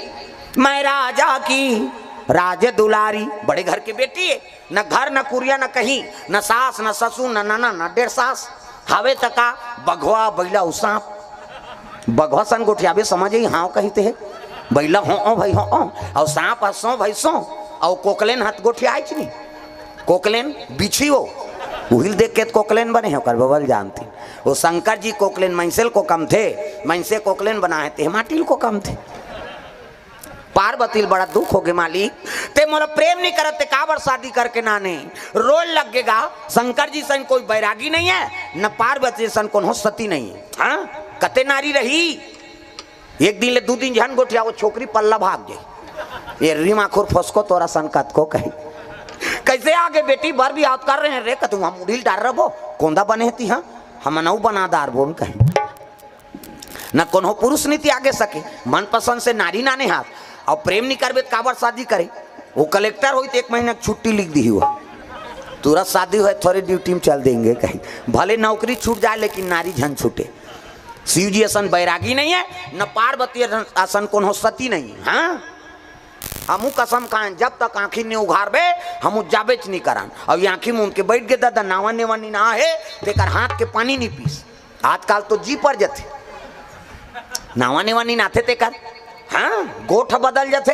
मैं राजा की राज दुलारी बड़े घर की बेटी है न घर न कुरिया न कहीं न सास न ससुर न नाना न डेढ़ सास हावे तका बघवा बैला सांप बघवा सन गोठियाबे समझ ही हाँ कहते है बैला हो भाई हो और सांप हसो भाई सो और कोकलेन हाथ गोठिया आई नहीं कोकलेन बिछी हो उहिल देख के कोकलेन बने हो कर बबल जानती वो शंकर जी कोकलेन मैंसेल को कम थे मैंसे कोकलेन बनाए थे माटिल को कम थे। पार्वती बड़ा दुख हो गए मालिक ते मोला प्रेम नहीं करते काबर शादी करके नाने रोल लगेगा। शंकर जी सन कोई बैरागी नहीं है न पार्वती सन कौन सती नहीं है। हाँ कते नारी रही एक दिन ले 2 दिन झन गोठिया वो छोकरी पल्ला भाग गई ये रीमा खुर फसको तोरा सन कत को कही कैसे आगे बेटी भर भी याद कर रहे हैं रे कतू हम मुढ़ील डाल रहो कोंदा बने थी हाँ हम नऊ बनादार बोल कहीं न कोनो पुरुष नीति आगे सके मनपसंद से नारी नाने हाथ और प्रेम नहीं करबे काबर शादी करे वो कलेक्टर हुई तो 1 महीना छुट्टी लिख दी हुआ तुरंत शादी हुए थोड़ी ड्यूटी में चल देंगे कहीं भले नौकरी छूट जाए लेकिन नारी झन छूटे। शिव जी असन बैरागी नहीं है न पार्वती असन कोनो सती नहीं है। हाँ हमू कसम खाएं जब तक आँखी नहीं उघारबे हमू जाबेच नहीं करान और आँखी में उनके बैठ गए दादा नावा नेवानी ना है तेकर हाथ के पानी नहीं पीस आजकल तो जी पर जाते नावा नेवानी नाथे तेकर हाँ गोठ बदल जाते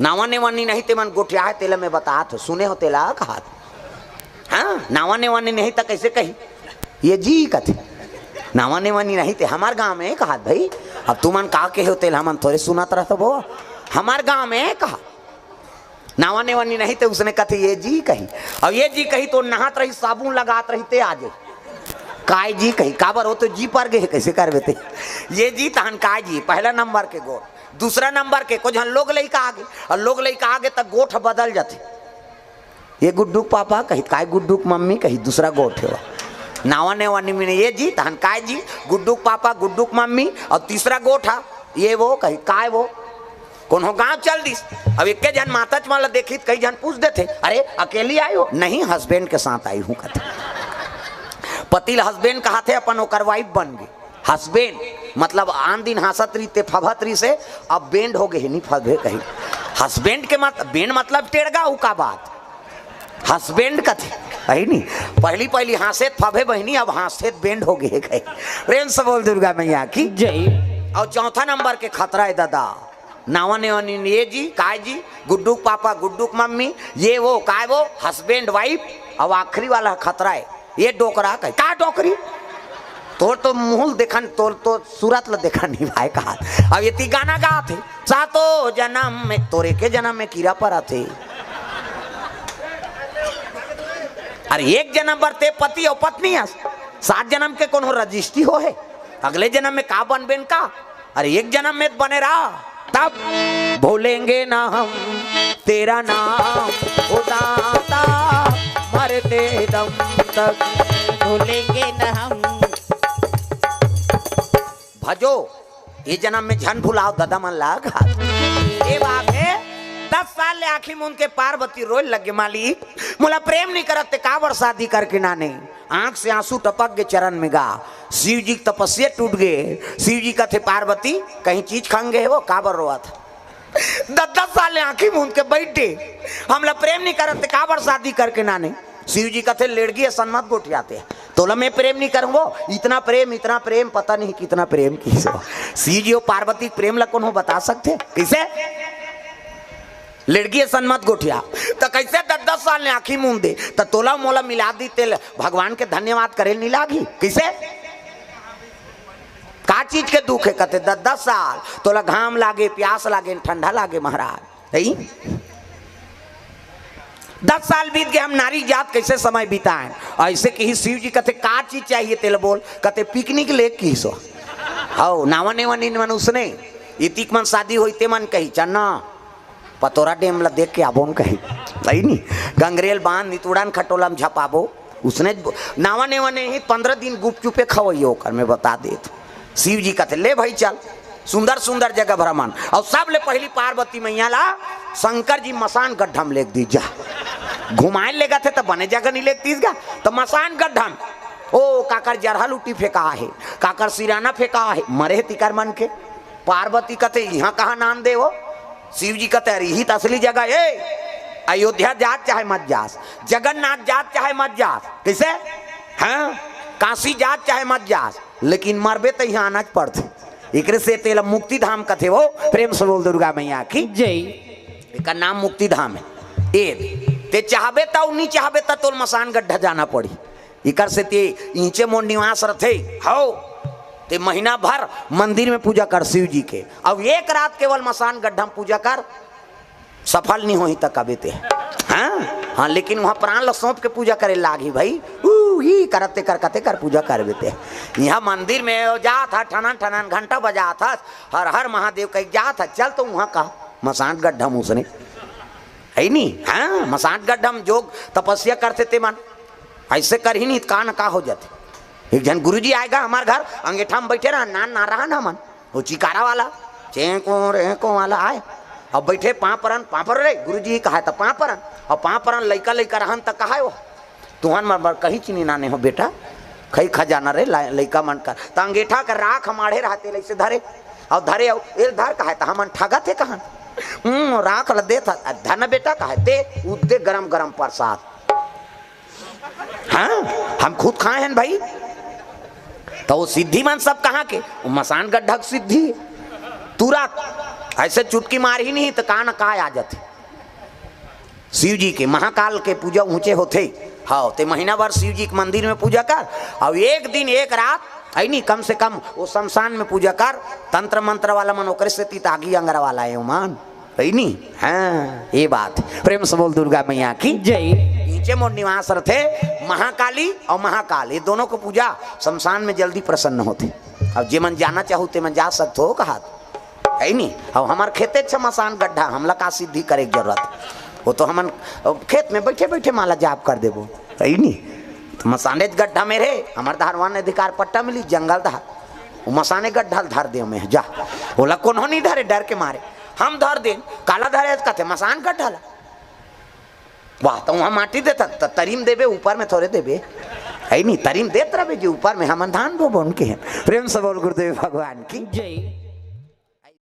नावा नेवानी नहीं ते मन गोठिया है तेला में बतात सुने हो तेला कहा हाँ नावा नेवानी नहीं तो कैसे कही ये जी कथे नावा नेवानी नहीं थे हमार गाँव में कहा भाई अब तुमन का के हो तेला मन थोड़े सुनात रहता वो हमार गांव में कहा नावा नेवानी नहीं थे उसने कथी ये जी कही और ये जी कही तो नहात रही साबुन लगात रही ते आजे काय जी कही काबर हो तो जी पर गए कैसे करवे थे ये जी तहन काय जी पहला नंबर के गोठ दूसरा नंबर के कुछ लोग लइका आगे और लोग लइका आगे तक गोठ बदल जाते ये गुड्डूक पापा कही काय गुड्डूक मम्मी कही दूसरा गोठ है नावा नेवानी में ये जी तहन काय जी गुड्डूक पापा गुड्डूक मम्मी और तीसरा गोठा ये वो कही काय वो कौन हो गाँव चल दिस अब एक जन माता चमाला देखी कई जन पूछ देते अरे अकेली आई हो नहीं हस्बैंड के साथ आई हूँ कहते पति हस्बैंड कहा थे अपन ओकर वाइफ बन गई हस्बैंड मतलब आन दिन हंसत रही ते फभत रही से अब बैंड हो गए नहीं फबे कही हस्बैंड के मत बैंड मतलब टेढ़गा उ का बात हस्बैंड का थे कही नहीं पहली पहली हंसेत फबे बहनी अब हंसेत बैंड हो गए कही। प्रेम से बोल दुर्गा मैया की जय। और चौथा नंबर के खतरा है दादा नावा नेवानी ये जी काय जी गुड्डूक पापा गुड्डूक मम्मी ये वो काय वो हस्बैंड वाइफ और आखिरी वाला खतरा है ये डोकरा का डोकरी तोर तो मुहल देखन तोर तो सूरत ल देखा नहीं भाई कहा अब ये ती गाना गा थे सातो जन्म में तोरे के जन्म में कीड़ा पड़ा थे अरे एक जन्म बरते पति और पत्नी है 7 जन्म के कौन हो रजिस्ट्री हो है अगले जन्म में का बन बेन का अरे एक जन्म में बने रहा तब भूलेंगे ना हम तेरा नाम उदाता मरते दम तक भूलेंगे न हम भजो ये जन्म में झन भुलाओ दादा मन लाग ये बात है। 10 साल ले आखिर में उनके पार्वती रोए लगे मालिक मोला प्रेम नहीं करते काबर शादी करके नाने आंख से आंसू टपक गए चरण में गा शिव जी की तपस्या टूट गए। शिव जी का थे पार्वती कहीं चीज खाएंगे वो काबर रोआ था। 10 साल ले आखिर में उनके बैठे हमला प्रेम नहीं करते काबर शादी करके नाने शिव जी कहते लेड़गी सन्मत गोटियाते तोला मैं प्रेम नहीं करूंगो इतना प्रेम पता नहीं कितना प्रेम किसे शिव जी और पार्वती प्रेम ला कौन हो बता सकते कैसे लड़की सन्मत गोठिया तो कैसे 10 साल ने आखी मुंह दे तो तोला मोला मिला दी तेल भगवान के धन्यवाद करे नहीं लागी कैसे का चीज के दुख है कहते 10 साल तोला घाम लागे प्यास लागे ठंडा लागे महाराज नहीं 10 साल बीत गए हम नारी जात कैसे समय बिताएं ऐसे कि शिव जी कहते का चीज चाहिए तेल बोल कहते पिकनिक ले की सो हाउ नावने वनी मन उसने इतिक मन शादी होई ते मन कही चन्ना पतोरा डेम ला देख के आबोन कही सही नहीं गंगरेल बांध नितुड़ान खटोलम झपाबो उसने नावने वने ही 15 दिन गुपचुपे खवइयो कर मैं बता दे तो शिव जी कहते ले भाई चल सुंदर सुंदर जगह भ्रमण और सब ले पहली पार्वती मैया ला शंकर जी मसान गड्ढम लेक दी जा घुमाए लेगा थे तो बने जगह नहीं लेक तीस गा तो मसान गड्ढम ओ काकर जरहा लुटी फेंका है काकर सिराना फेंका है मरे तिकर मन के पार्वती कहते यहाँ कहाँ नाम दे वो शिव जी कहते अरे ही असली जगह है अयोध्या जात चाहे मत जास जगन्नाथ जात चाहे मत जास कैसे हाँ काशी जात चाहे मत जास लेकिन मरबे तो यहाँ आना पड़ते एक से तेल मुक्ति धाम कथे वो प्रेम से बोल दुर्गा मैया की जय एक नाम मुक्ति धाम है ते चाहबे तो नहीं चाहबे तो तोल मसान गड्ढा जाना पड़ी इकर से ते इंचे मोर निवास रथे हो ते महीना भर मंदिर में पूजा कर शिव जी के अब एक रात केवल मसान गड्ढा पूजा कर सफल नहीं हो तक अबे ते हाँ लेकिन वहाँ प्राण ल सौंप के पूजा करे लागी भाई ही करते कर पूजा कर देते यहाँ मंदिर में जा था ठनन ठनन घंटा बजा था हर हर महादेव कहीं जा था चल तो वहाँ का मसान गड्ढा उसने है नहीं हाँ मसान गड्ढा जोग तपस्या करते थे मन ऐसे कर ही नहीं का न का हो जाते। एक जन गुरुजी आएगा हमारे घर अंगेठा में बैठे रहा ना रहा ना मन वो चिकारा वाला चेको वाला आए अब बैठे पापड़ रे गुरुजी कहा था पापरन और पापरन लइका रहन तक कहा वो तुहन मर कहीं चीनी नाने हो बेटा खई खजाना रे लइका मन कर तो अंगेठा कर राख हमारे रहते ऐसे धरे और धरे धर कहा था हमन ठगा थे कहा राख ल दे था धन बेटा कहा दे उदे गरम गरम प्रसाद हाँ हम खुद खाए हैं भाई तो वो सिद्धि मन सब कहाँ के मसान गड्ढा सिद्धि तुरंत ऐसे चुटकी मार ही नहीं तो कहा न कहा आ जाते शिव जी के महाकाल के पूजा ऊंचे होते हाँ ते महीना भर शिव जी के मंदिर में पूजा कर और एक दिन एक रात है नहीं कम से कम वो शमशान में पूजा कर तंत्र मंत्र वाला मन ओकरे से तीतागी अंगरा वाला है मान है नहीं हाँ ये बात प्रेम से बोल दुर्गा मैया की जय। नीचे मोर निवास रथे महाकाली और महाकाल ये दोनों को पूजा शमशान में जल्दी प्रसन्न होते अब जे मन जाना चाहो ते मन जा सकते हो कहा है नहीं अब हमारे खेते मसान गड्ढा हमला का सिद्धि करे जरूरत वो तो हमन खेत में बैठे बैठे माला जाप कर देबो है नहीं तो मसाने गड्ढा में रहे हमारे धारवान अधिकार पट्टा मिली जंगल धार वो मसाने गड्ढा धर दे में जा बोला कौन नहीं धरे डर के मारे हम धर दे काला धरे कहते मसान गड्ढा वाह तो वहाँ माटी देता तो तरीम देवे ऊपर में थोड़े देवे है नहीं तरीम देते रहे जी ऊपर में हम धान बो उनके हैं प्रेम से बोल गुरुदेव भगवान की जय।